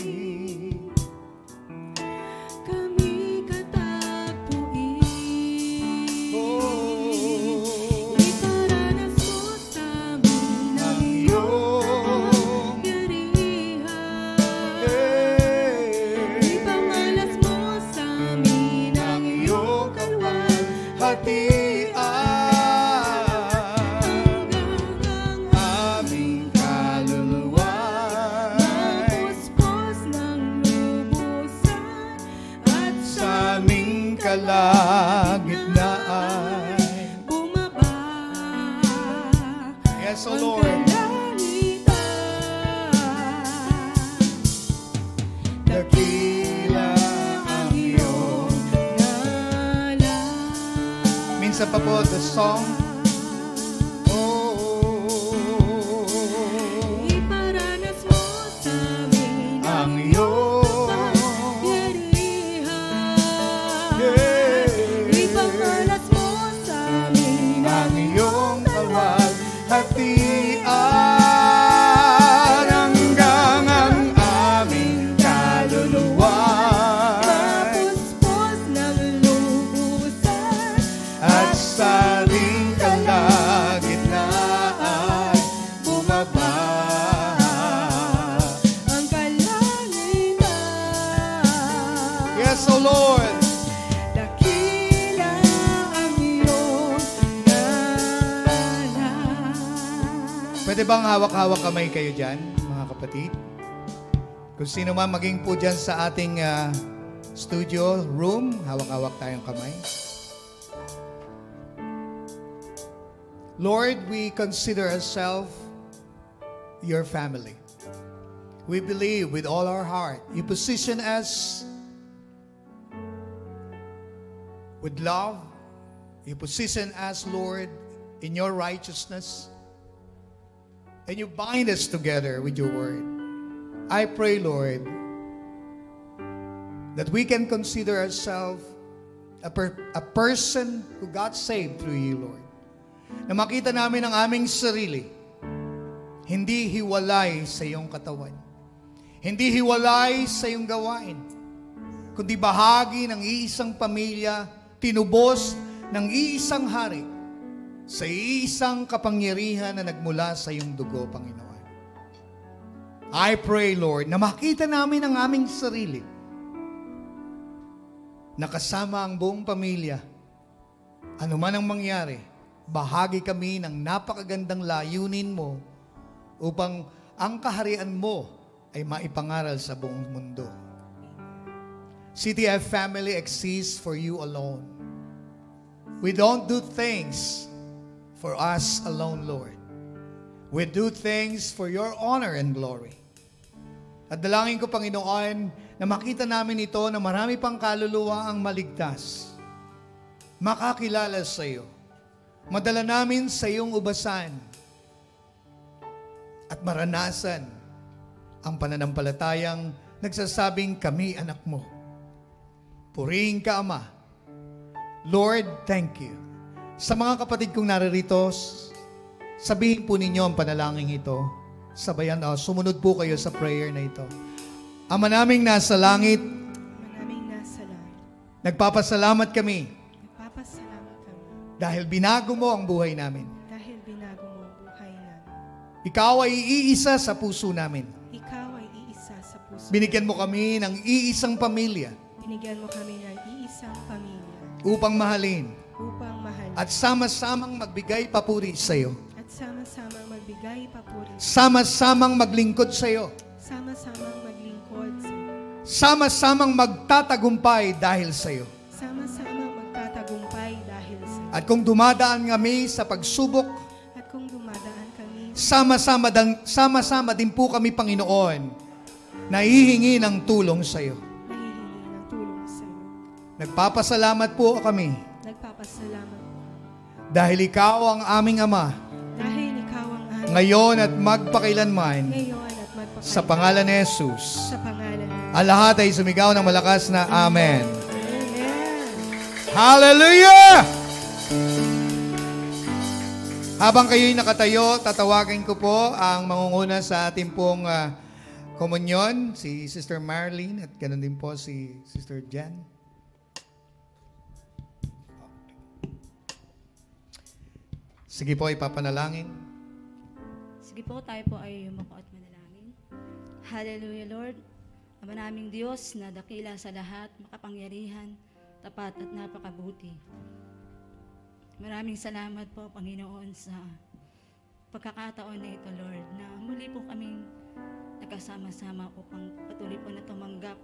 Kami katagpuin. Oh, Iparanas mo sa amin ang iyong karihan. Ipangalas mo sa amin ang iyong hatian, hanggang aming kaluluwa. mapuspos ng lubusan at Sa aming kalagitnaan. bumaba Yes, O ang Lord. kalangitan. Dakila ang iyong. Minsan pa po, the song. Oh, Iparanas mo sa amin ang iyong. kapangyarihan. Ipangkalas mo sa amin Ang iyong hatian, hanggang ang aming kaluluwa. mapuspos ng lubusan At sa ating kalagitnaan, bumaba ang kalangitan. Yes, O Lord. Dakila ang iyong ngalan. Pwede bang hawak-hawak kamay kayo dyan, mga kapatid? Kung sino man maging po dyan sa ating studio room, hawak-hawak tayong kamay. Lord, we consider ourselves your family. We believe with all our heart. You position us with love. You position us, Lord, in your righteousness. And you bind us together with your word. I pray, Lord, that we can consider ourselves a person who got saved through you, Lord. Na makita namin ang aming sarili, hindi hiwalay sa iyong katawan. Hindi hiwalay sa iyong gawain, kundi bahagi ng iisang pamilya, tinubos ng iisang hari, sa iisang kapangyarihan na nagmula sa iyong dugo, Panginoon. I pray, Lord, na makita namin ang aming sarili, nakasama ang buong pamilya. Ano man ang mangyari, bahagi kami ng napakagandang layunin mo upang ang kaharian mo ay maipangaral sa buong mundo. CTF family exists for you alone. We don't do things for us alone, Lord. We do things for your honor and glory. At dalangin ko, Panginoon, na makita namin ito na marami pang kaluluwa ang maligtas, makakilala sa iyo, madala namin sa iyong ubasan, at maranasan ang pananampalatayang nagsasabing kami anak mo. Purihin ka, Ama. Lord, thank you. Sa mga kapatid kong naririto, sabihin po ninyo ang panalangin ito. Sabayan, sumunod po kayo sa prayer na ito. Ama naming nasa langit, Manaming nasa langit. nagpapasalamat kami Nagpapasalamat kami dahil binago mo ang buhay namin. dahil binago mo ang buhay namin. Ikaw ay iisa sa puso namin. Ikaw ay iisa sa puso. Binigyan mo kami ng iisang pamilya Binigyan mo kami ng iisang pamilya upang mahalin upang mahalin at sama-samang magbigay papuri sa iyo. at sama-samang magbigay papuri. Sama-samang maglingkod sa iyo. Sama-samang maglingkod sa iyo. Sama-samang magtatagumpay dahil sa iyo. Sama-samang magtatagumpay dahil sa iyo. At kung dumadaan kami sa pagsubok, At kung dumadaan kami, sama-sama din po kami, Panginoon, nahihingi ng tulong sa iyo. nahihingi ng tulong sa iyo. Nagpapasalamat po kami Nagpapasalamat dahil ikaw ang aming Ama dahil ikaw ang aming ngayon at magpakailanman ngayon at magpakailanman. sa pangalan ni Jesus. Sa pangalan ng Ang lahat ay sumigaw ng malakas na Amen. Amen. Hallelujah! Habang kayo'y nakatayo, tatawagin ko po ang mangunguna sa ating pong komunyon, si Sister Marlene at ganoon din po si Sister Jan. Sige po, ipapanalangin. Sige po, tayo po ay yumuko at manalangin. Hallelujah, Lord. Ama naming Diyos na dakila sa lahat, makapangyarihan, tapat at napakabuti. Maraming salamat po, Panginoon, sa pagkakataon na ito, Lord, na muli po kaming nagkasama-sama upang patuloy po na tumanggap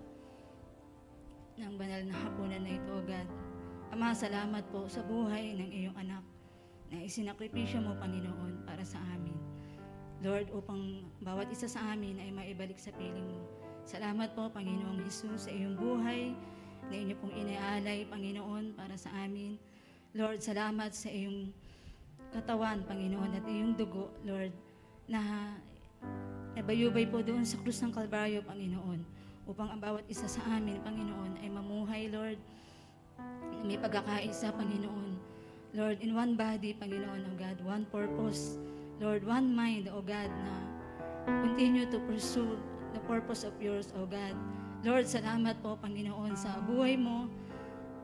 ng banal na hapunan na ito, God. Ama, salamat po sa buhay ng iyong anak na isinakripisyo mo, Panginoon, para sa amin. Lord, upang bawat isa sa amin ay maibalik sa piling mo. Salamat po, Panginoong Jesus, sa iyong buhay na inyo pong inialay, Panginoon, para sa amin. Lord, salamat sa iyong katawan, Panginoon, at iyong dugo, Lord, na nabayubay po doon sa krus ng Kalbaryo, Panginoon, upang ang bawat isa sa amin, Panginoon, ay mamuhay, Lord, na may pagkakaisa, Panginoon. Lord, in one body, Panginoon, O God, one purpose, Lord, one mind, O God, na continue to pursue the purpose of yours, O God. Lord, salamat po, Panginoon, sa buhay mo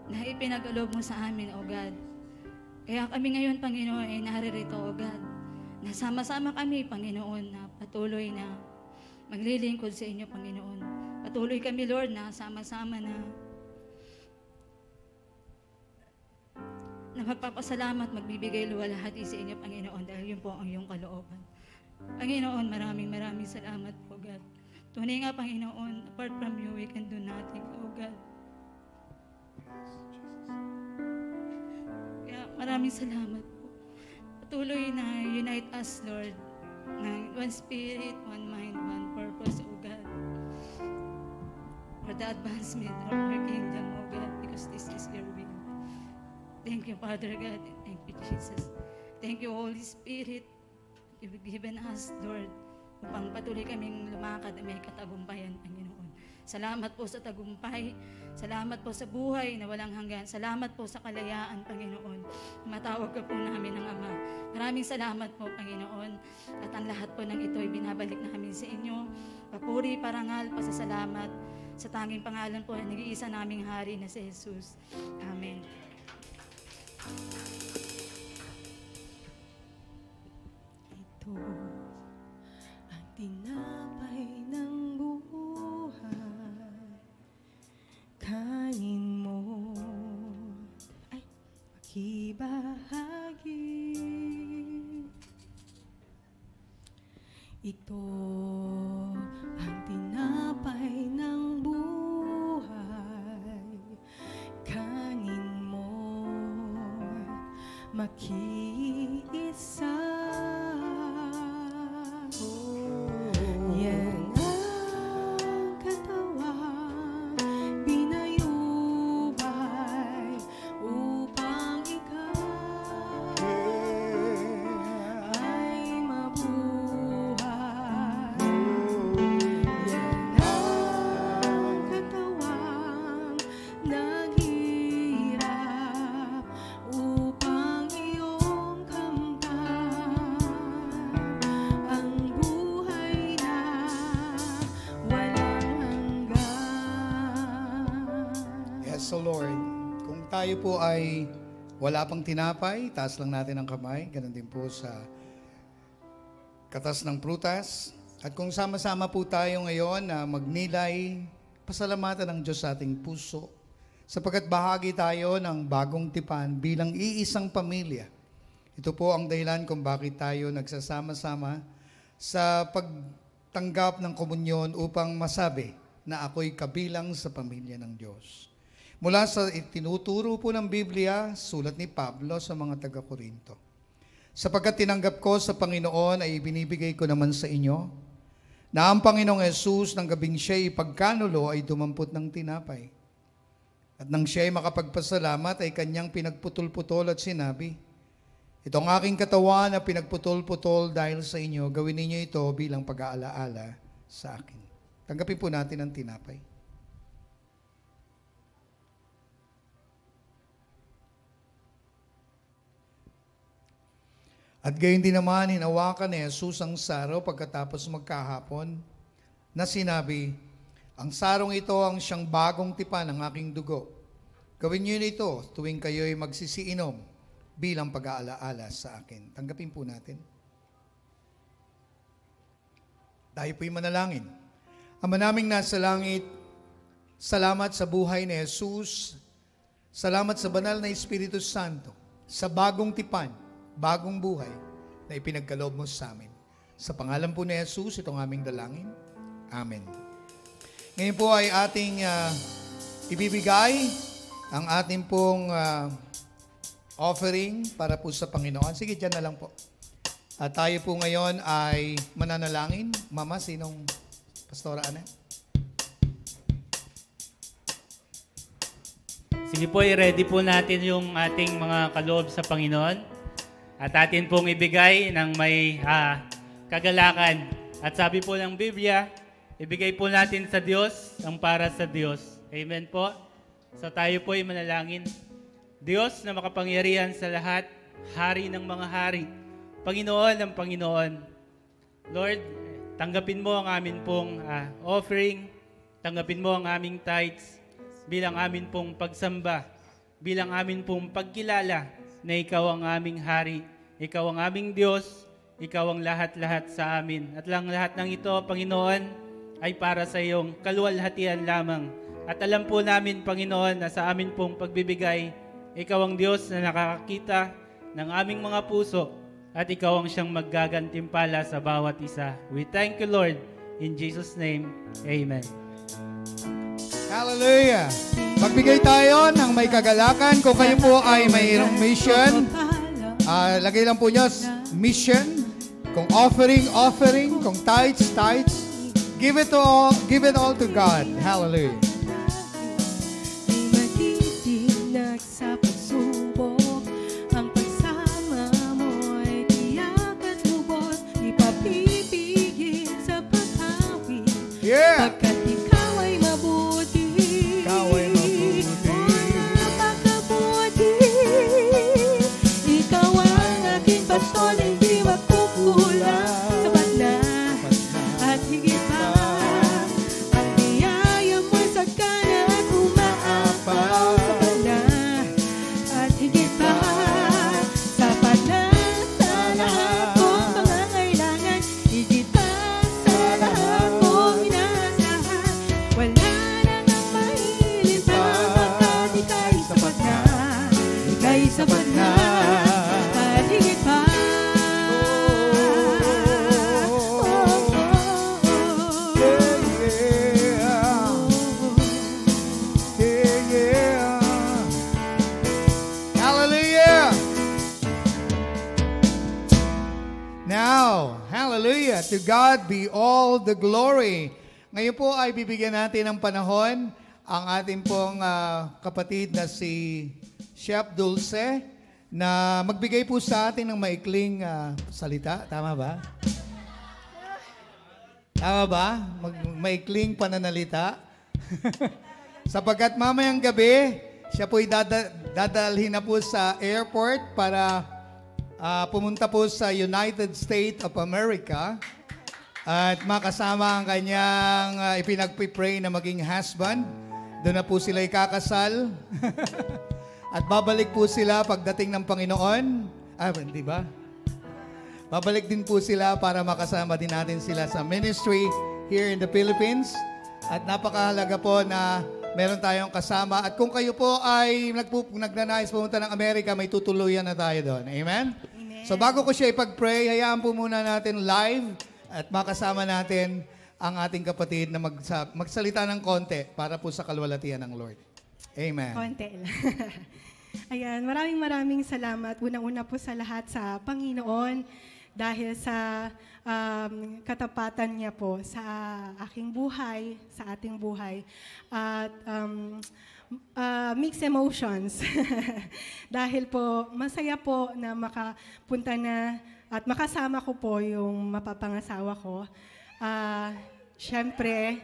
na ipinagalob mo sa amin, O God. Kaya kami ngayon, Panginoon, ay naririto, O God. Nasama-sama kami, Panginoon, na patuloy na maglilingkod sa inyo, Panginoon. Patuloy kami, Lord, na sama-sama na magpapasalamat, magbibigay luwalhati sa inyo, Panginoon, dahil yun po ang iyong kalooban. Panginoon, maraming salamat po, God. Tunay nga, Panginoon, apart from you, we can do nothing, oh God. Kaya maraming salamat po. Patuloy na unite us, Lord, na one spirit, one mind, one purpose, oh God. For the advancement of your kingdom, oh God, because this is your will. Thank you, Father God, and thank you, Jesus. Thank you, Holy Spirit. You've given us, Lord, upang patuloy kaming lumakad na may katagumpayan, Panginoon. Salamat po sa tagumpay. Salamat po sa buhay na walang hanggan. Salamat po sa kalayaan, Panginoon. Matawag ka po namin ng Ama. Maraming salamat po, Panginoon. At ang lahat po ng ito ay binabalik namin sa inyo. Papuri, parangal, pasasalamat sa tanging pangalan po ng nag-iisa naming hari na si Jesus. Amen. Ito ang tinapay ng buhay. Kanin mo ay makibahagi. Ito ang tinapay ng buhay. Kanin mo makiisa. Yan ang katawan binayubay upang ikaw ay mabuhay. Yan ang katawan na Praise the Lord. Kung tayo po ay wala pang tinapay, taas lang natin ang kamay. Ganun din po sa katas ng prutas. At kung sama-sama po tayo ngayon na magnilay, pasalamatan ng Diyos sa ating puso. Sapagkat bahagi tayo ng bagong tipan bilang iisang pamilya. Ito po ang dahilan kung bakit tayo nagsasama-sama sa pagtanggap ng komunyon upang masabi na ako'y kabilang sa pamilya ng Diyos. Mula sa itinuturo po ng Biblia, sulat ni Pablo sa mga taga-Korinto. Sapagkat tinanggap ko sa Panginoon ay ibinibigay ko naman sa inyo, na ang Panginoong Yesus ng gabing siya'y ipagkanulo ay dumampot ng tinapay. At nang siya'y makapagpasalamat ay kanyang pinagputol-putol at sinabi, itong aking katawan na pinagputol-putol dahil sa inyo, gawin ninyo ito bilang pag-aalaala sa akin. Tanggapin po natin ang tinapay. At gayon din naman, hinawakan ni Jesus ang saro pagkatapos magkahapon na sinabi, ang sarong ito ang siyang bagong tipan ng aking dugo. Gawin niyo ito tuwing kayo'y magsisiinom bilang pag-aalaala sa akin. Tanggapin po natin. Tayo po'y manalangin. Ama naming nasa langit, salamat sa buhay ni Jesus, salamat sa banal na Espiritu Santo, sa bagong tipan, bagong buhay na ipinagkaloob mo sa amin. Sa pangalan po ni Jesus, itong aming dalangin. Amen. Ngayon po ay ating ibibigay ang ating pong offering para po sa Panginoon. Sige, dyan na lang po. At tayo po ngayon ay mananalangin. Mama, sinong Pastora Ana? Sige po, i-ready po natin yung ating mga kaloob sa Panginoon at atin pong ibigay ng may kagalakan. At sabi po ng Biblia, ibigay po natin sa Diyos ang para sa Diyos. Amen po. So tayo po ay manalangin. Diyos na makapangyarihan sa lahat, Hari ng mga hari, Panginoon ng Panginoon. Lord, tanggapin mo ang amin pong offering, tanggapin mo ang aming tithes bilang amin pong pagsamba, bilang amin pong pagkilala na Ikaw ang aming hari, Ikaw ang aming Diyos, Ikaw ang lahat-lahat sa amin. At lang lahat ng ito, Panginoon, ay para sa iyong kaluwalhatian lamang. At alam po namin, Panginoon, na sa amin pong pagbibigay, Ikaw ang Diyos na nakakakita ng aming mga puso at Ikaw ang siyang maggagantimpala sa bawat isa. We thank you, Lord. In Jesus' name, Amen. Hallelujah! Magbigay tayo ng may kagalakan. Kung kayo po ay mayroong mission, lagay lang po nyo, mission. Kung offering. Kung tithes. Give it all to God. Hallelujah! Magtitinag sa pagsubok, ang pagsama mo'y tiyak at lubos, ipapipigil sa pag-awit. Yeah! Pagkat ikaw ay mabuti. Napakabuti. Ikaw ang aking pastor, hindi magkukulang. Sapat na at higit pa. Ang biyaya mo'y sagana at umaapaw. Sapat na at higit pa. Sapat na sa lahat kong pangangailangan. Higit pa sa lahat kong inaasahan. Wala nang ang mahilit pa. Pagkat ika'y sapat na. Ika'y sapat na. At higit pa. Hallelujah! Now, hallelujah! To God be all the glory. Ngayon po ay bibigyan natin ng panahon ang ating pong kapatid na si Chef Dulce na magbigay po sa atin ng maikling salita. Tama ba? Tama ba? Maikling pananalita. Sapagkat mamayang gabi, siya po'y dadalhin na po sa airport para pumunta po sa United States of America at makasama ang kanyang ipinagpipray na maging husband Doon na po sila ikakasal. At babalik po sila pagdating ng Panginoon. Hindi ba? Babalik din po sila para makasama din natin sila sa ministry here in the Philippines. At napakahalaga po na meron tayong kasama. At kung kayo po ay nagnanais pumunta ng Amerika, may tutuluyan na tayo doon. Amen? So bago ko siya ipag-pray, hayaan po muna natin live at makasama natin ang ating kapatid na magsalita ng konti para po sa kalwalatian ng Lord. Amen. Konti lang. Ayan, maraming salamat. Unang-una po sa lahat sa Panginoon dahil sa katapatan niya po sa aking buhay, sa ating buhay. At mixed emotions. Dahil po, masaya po na makapunta na at makasama ko po yung mapapangasawa ko. Siyempre,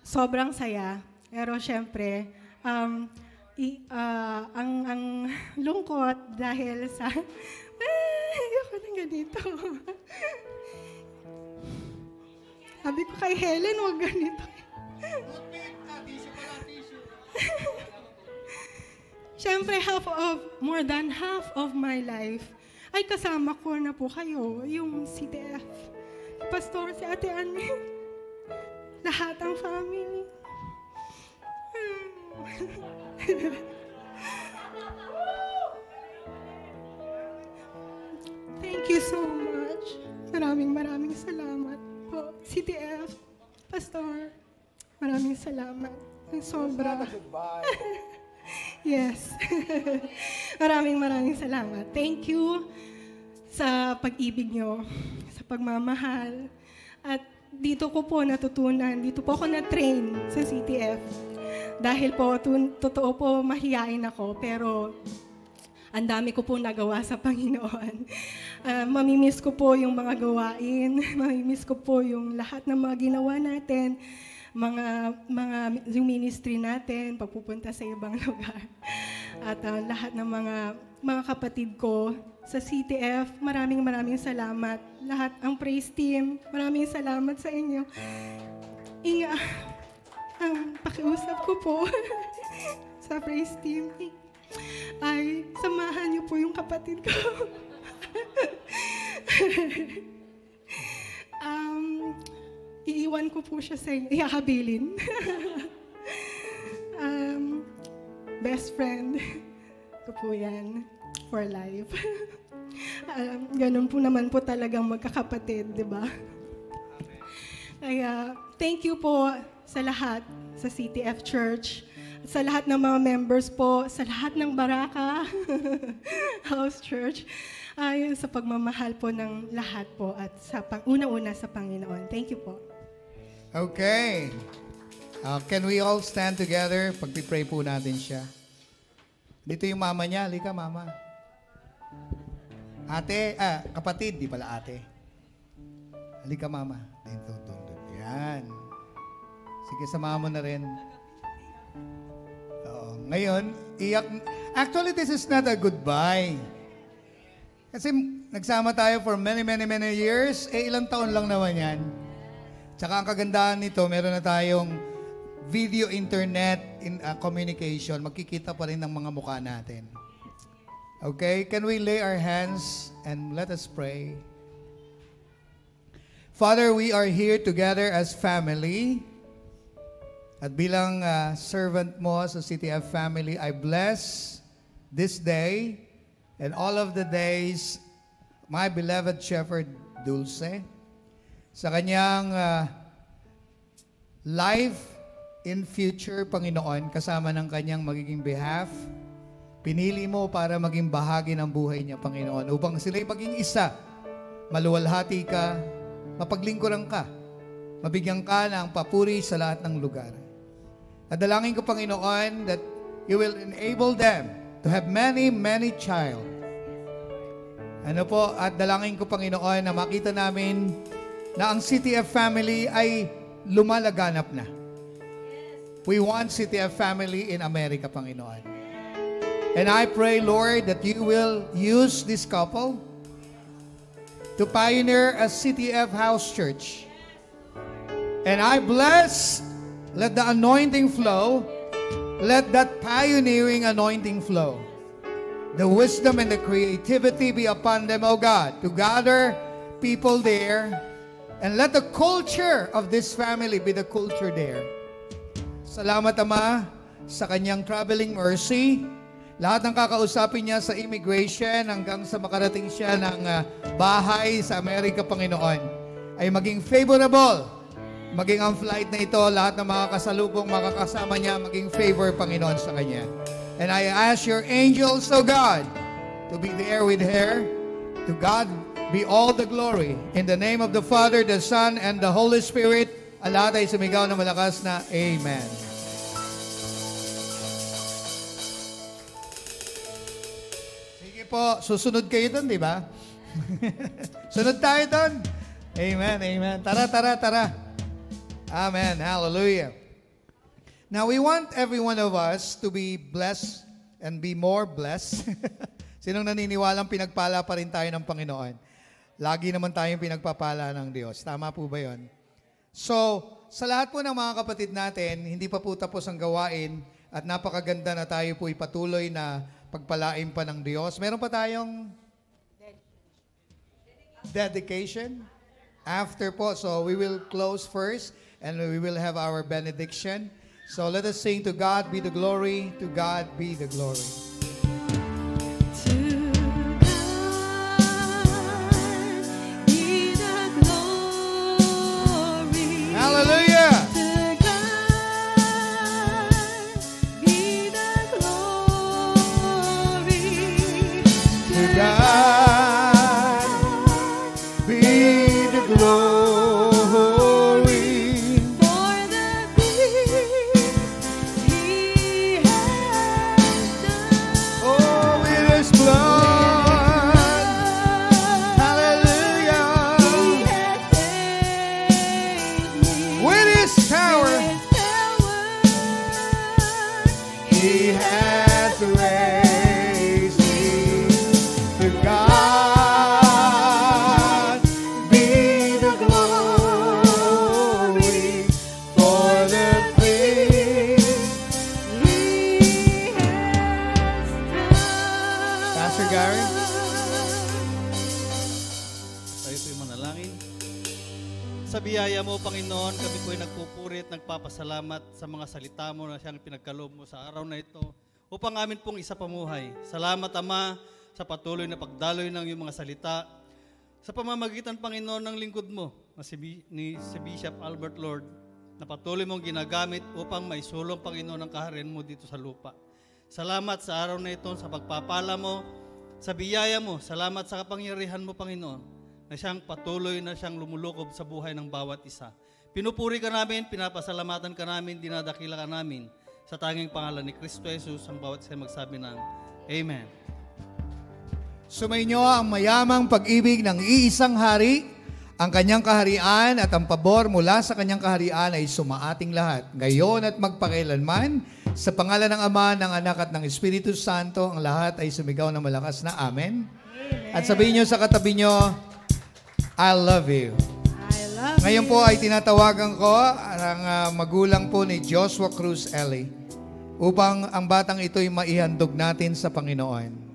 sobrang saya. Pero siyempre, ang lungkot dahil sa... ayoko nang ganito. Sabi ko kay Helen, huwag ganito. Siyempre, more than half of my life ay kasama ko na po kayo, yung CTF, Pastor, si Ate Anne, lahat ang family. Thank you so much. Maraming salamat po. CTF, Pastor, maraming salamat. Ang sobra. Yes. maraming salamat. Thank you sa pag-ibig nyo, sa pagmamahal. At dito ko po natutunan, dito po ako na-train sa CTF. Dahil po, totoo po, mahiyain ako, pero ang dami ko po nagawa sa Panginoon. Mamimiss ko po yung mga gawain, mamimiss ko po yung lahat ng mga ginawa natin, yung ministry natin, pagpupunta sa ibang lugar. At lahat ng mga kapatid ko sa CTF, maraming salamat. Lahat ang praise team, maraming salamat sa inyo. Ang pakiusap ko po sa praise team ay samahan niyo po yung kapatid ko. Iiwan ko po siya sa inyo. Ihahabilin. Best friend ko po yan for life. Ganun po naman po talagang magkakapatid, di ba? Kaya, thank you po sa lahat, sa CTF Church, sa lahat ng mga members po, sa lahat ng Baraka House Church, ay sa pagmamahal po ng lahat po at sa una-una sa Panginoon. Thank you po. Okay. Can we all stand together? Pagpipray po natin siya. Dito yung mama niya. Halika, mama. Ate, kapatid, di pala ate. Halika, mama. Dito. Yan. Sige, samahan mo na rin. Ngayon, iyak. Actually, this is not a goodbye. Kasi nagsama tayo for many years. Ilang taon lang naman yan. Tsaka ang kagandahan nito, meron na tayong video, internet, communication. Magkikita pa rin ng mga mukha natin. Okay? Can we lay our hands and let us pray? Father, we are here together as family. At bilang servant mo sa CTF family, I bless this day and all of the days, my beloved Shepherd Dulce, sa kanyang life in future, Panginoon, kasama ng kanyang magiging behalf. Pinili mo para maging bahagi ng buhay niya, Panginoon, upang sila'y maging isa, maluwalhati ka, mapaglingkuran ka, mabigyan ka ng papuri sa lahat ng lugar. Nadalangin ko, Panginoon, that you will enable them to have many child. At dalangin ko, Panginoon, na makita namin na ang CTF family ay lumalaganap na. We want CTF family in America, Panginoon. And I pray, Lord, that you will use this couple to pioneer a CTF house church. And I bless, let the anointing flow let that pioneering anointing flow. The wisdom and the creativity be upon them, O God, to gather people there, and let the culture of this family be the culture there. Salamat, Ama, sa kanyang traveling mercy. Lahat ng kakausapin niya sa immigration hanggang sa makarating siya ng bahay sa Amerika, Panginoon, ay maging favorable. Maging ang flight na ito, lahat ng mga kasalubong makakasama niya, maging favor, Panginoon, sa kanya. And I ask your angels, O God, to be there with her. To God be all the glory. In the name of the Father, the Son, and the Holy Spirit, ang lahat ay sumigaw na malakas na Amen. Sige po, susunod kayo doon, di ba? Sunod tayo doon. Amen, amen. Tara. Amen, hallelujah. Now, we want every one of us to be blessed and be more blessed. Sinong naniniwalang pinagpala pa rin tayo ng Panginoon? Lagi naman tayong pinagpapala ng Diyos. Tama po ba yun? So, sa lahat po ng mga kapatid natin, hindi pa po tapos ang gawain at napakaganda na tayo po ipatuloy na pagpalain pa ng Diyos. Meron pa tayong dedication after po. So, we will close first and we will have our benediction. So, let us sing, To God be the glory, to God be the glory. Hallelujah! To God be the glory. For the things He has done. Oh, with His blood. Hallelujah. He has saved me. With His power, His power. He has raised me. To God be the glory for the things He has done. Pastor Gary? Tayo po'y manalangin. Sa biyaya mo, Panginoon, kami po'y nagpupuri at nagpapasalamat sa mga salita mo na siyang pinagkaloob mo sa araw na ito upang amin pong isa pamuhay. Salamat, Ama, sa patuloy na pagdaloy ng iyong mga salita sa pamamagitan, Panginoon, ng lingkod mo na si Bishop Albert Lord na patuloy mong ginagamit upang maisulong, Panginoon, ang kaharian mo dito sa lupa. Salamat sa araw na ito sa pagpapala mo, sa biyaya mo. Salamat sa kapangyarihan mo, Panginoon, na siyang patuloy na siyang lumulukob sa buhay ng bawat isa. Pinupuri ka namin, pinapasalamatan ka namin, dinadakila ka namin. Sa tanging pangalan ni Kristo Jesus, ang bawat isa magsabi ng Amen. Sumainyo ang mayamang pag-ibig ng iisang hari, ang kanyang kaharian at ang pabor mula sa kanyang kaharian ay sumaating lahat, ngayon at magpakailanman. Sa pangalan ng Ama, ng Anak at ng Espiritu Santo, ang lahat ay sumigaw na malakas na Amen. At sabihin nyo sa katabi nyo, I love you. Ngayon po ay tinatawagan ko ang magulang po ni Joshua Cruz Ellie upang ang batang ito'y maihandog natin sa Panginoon.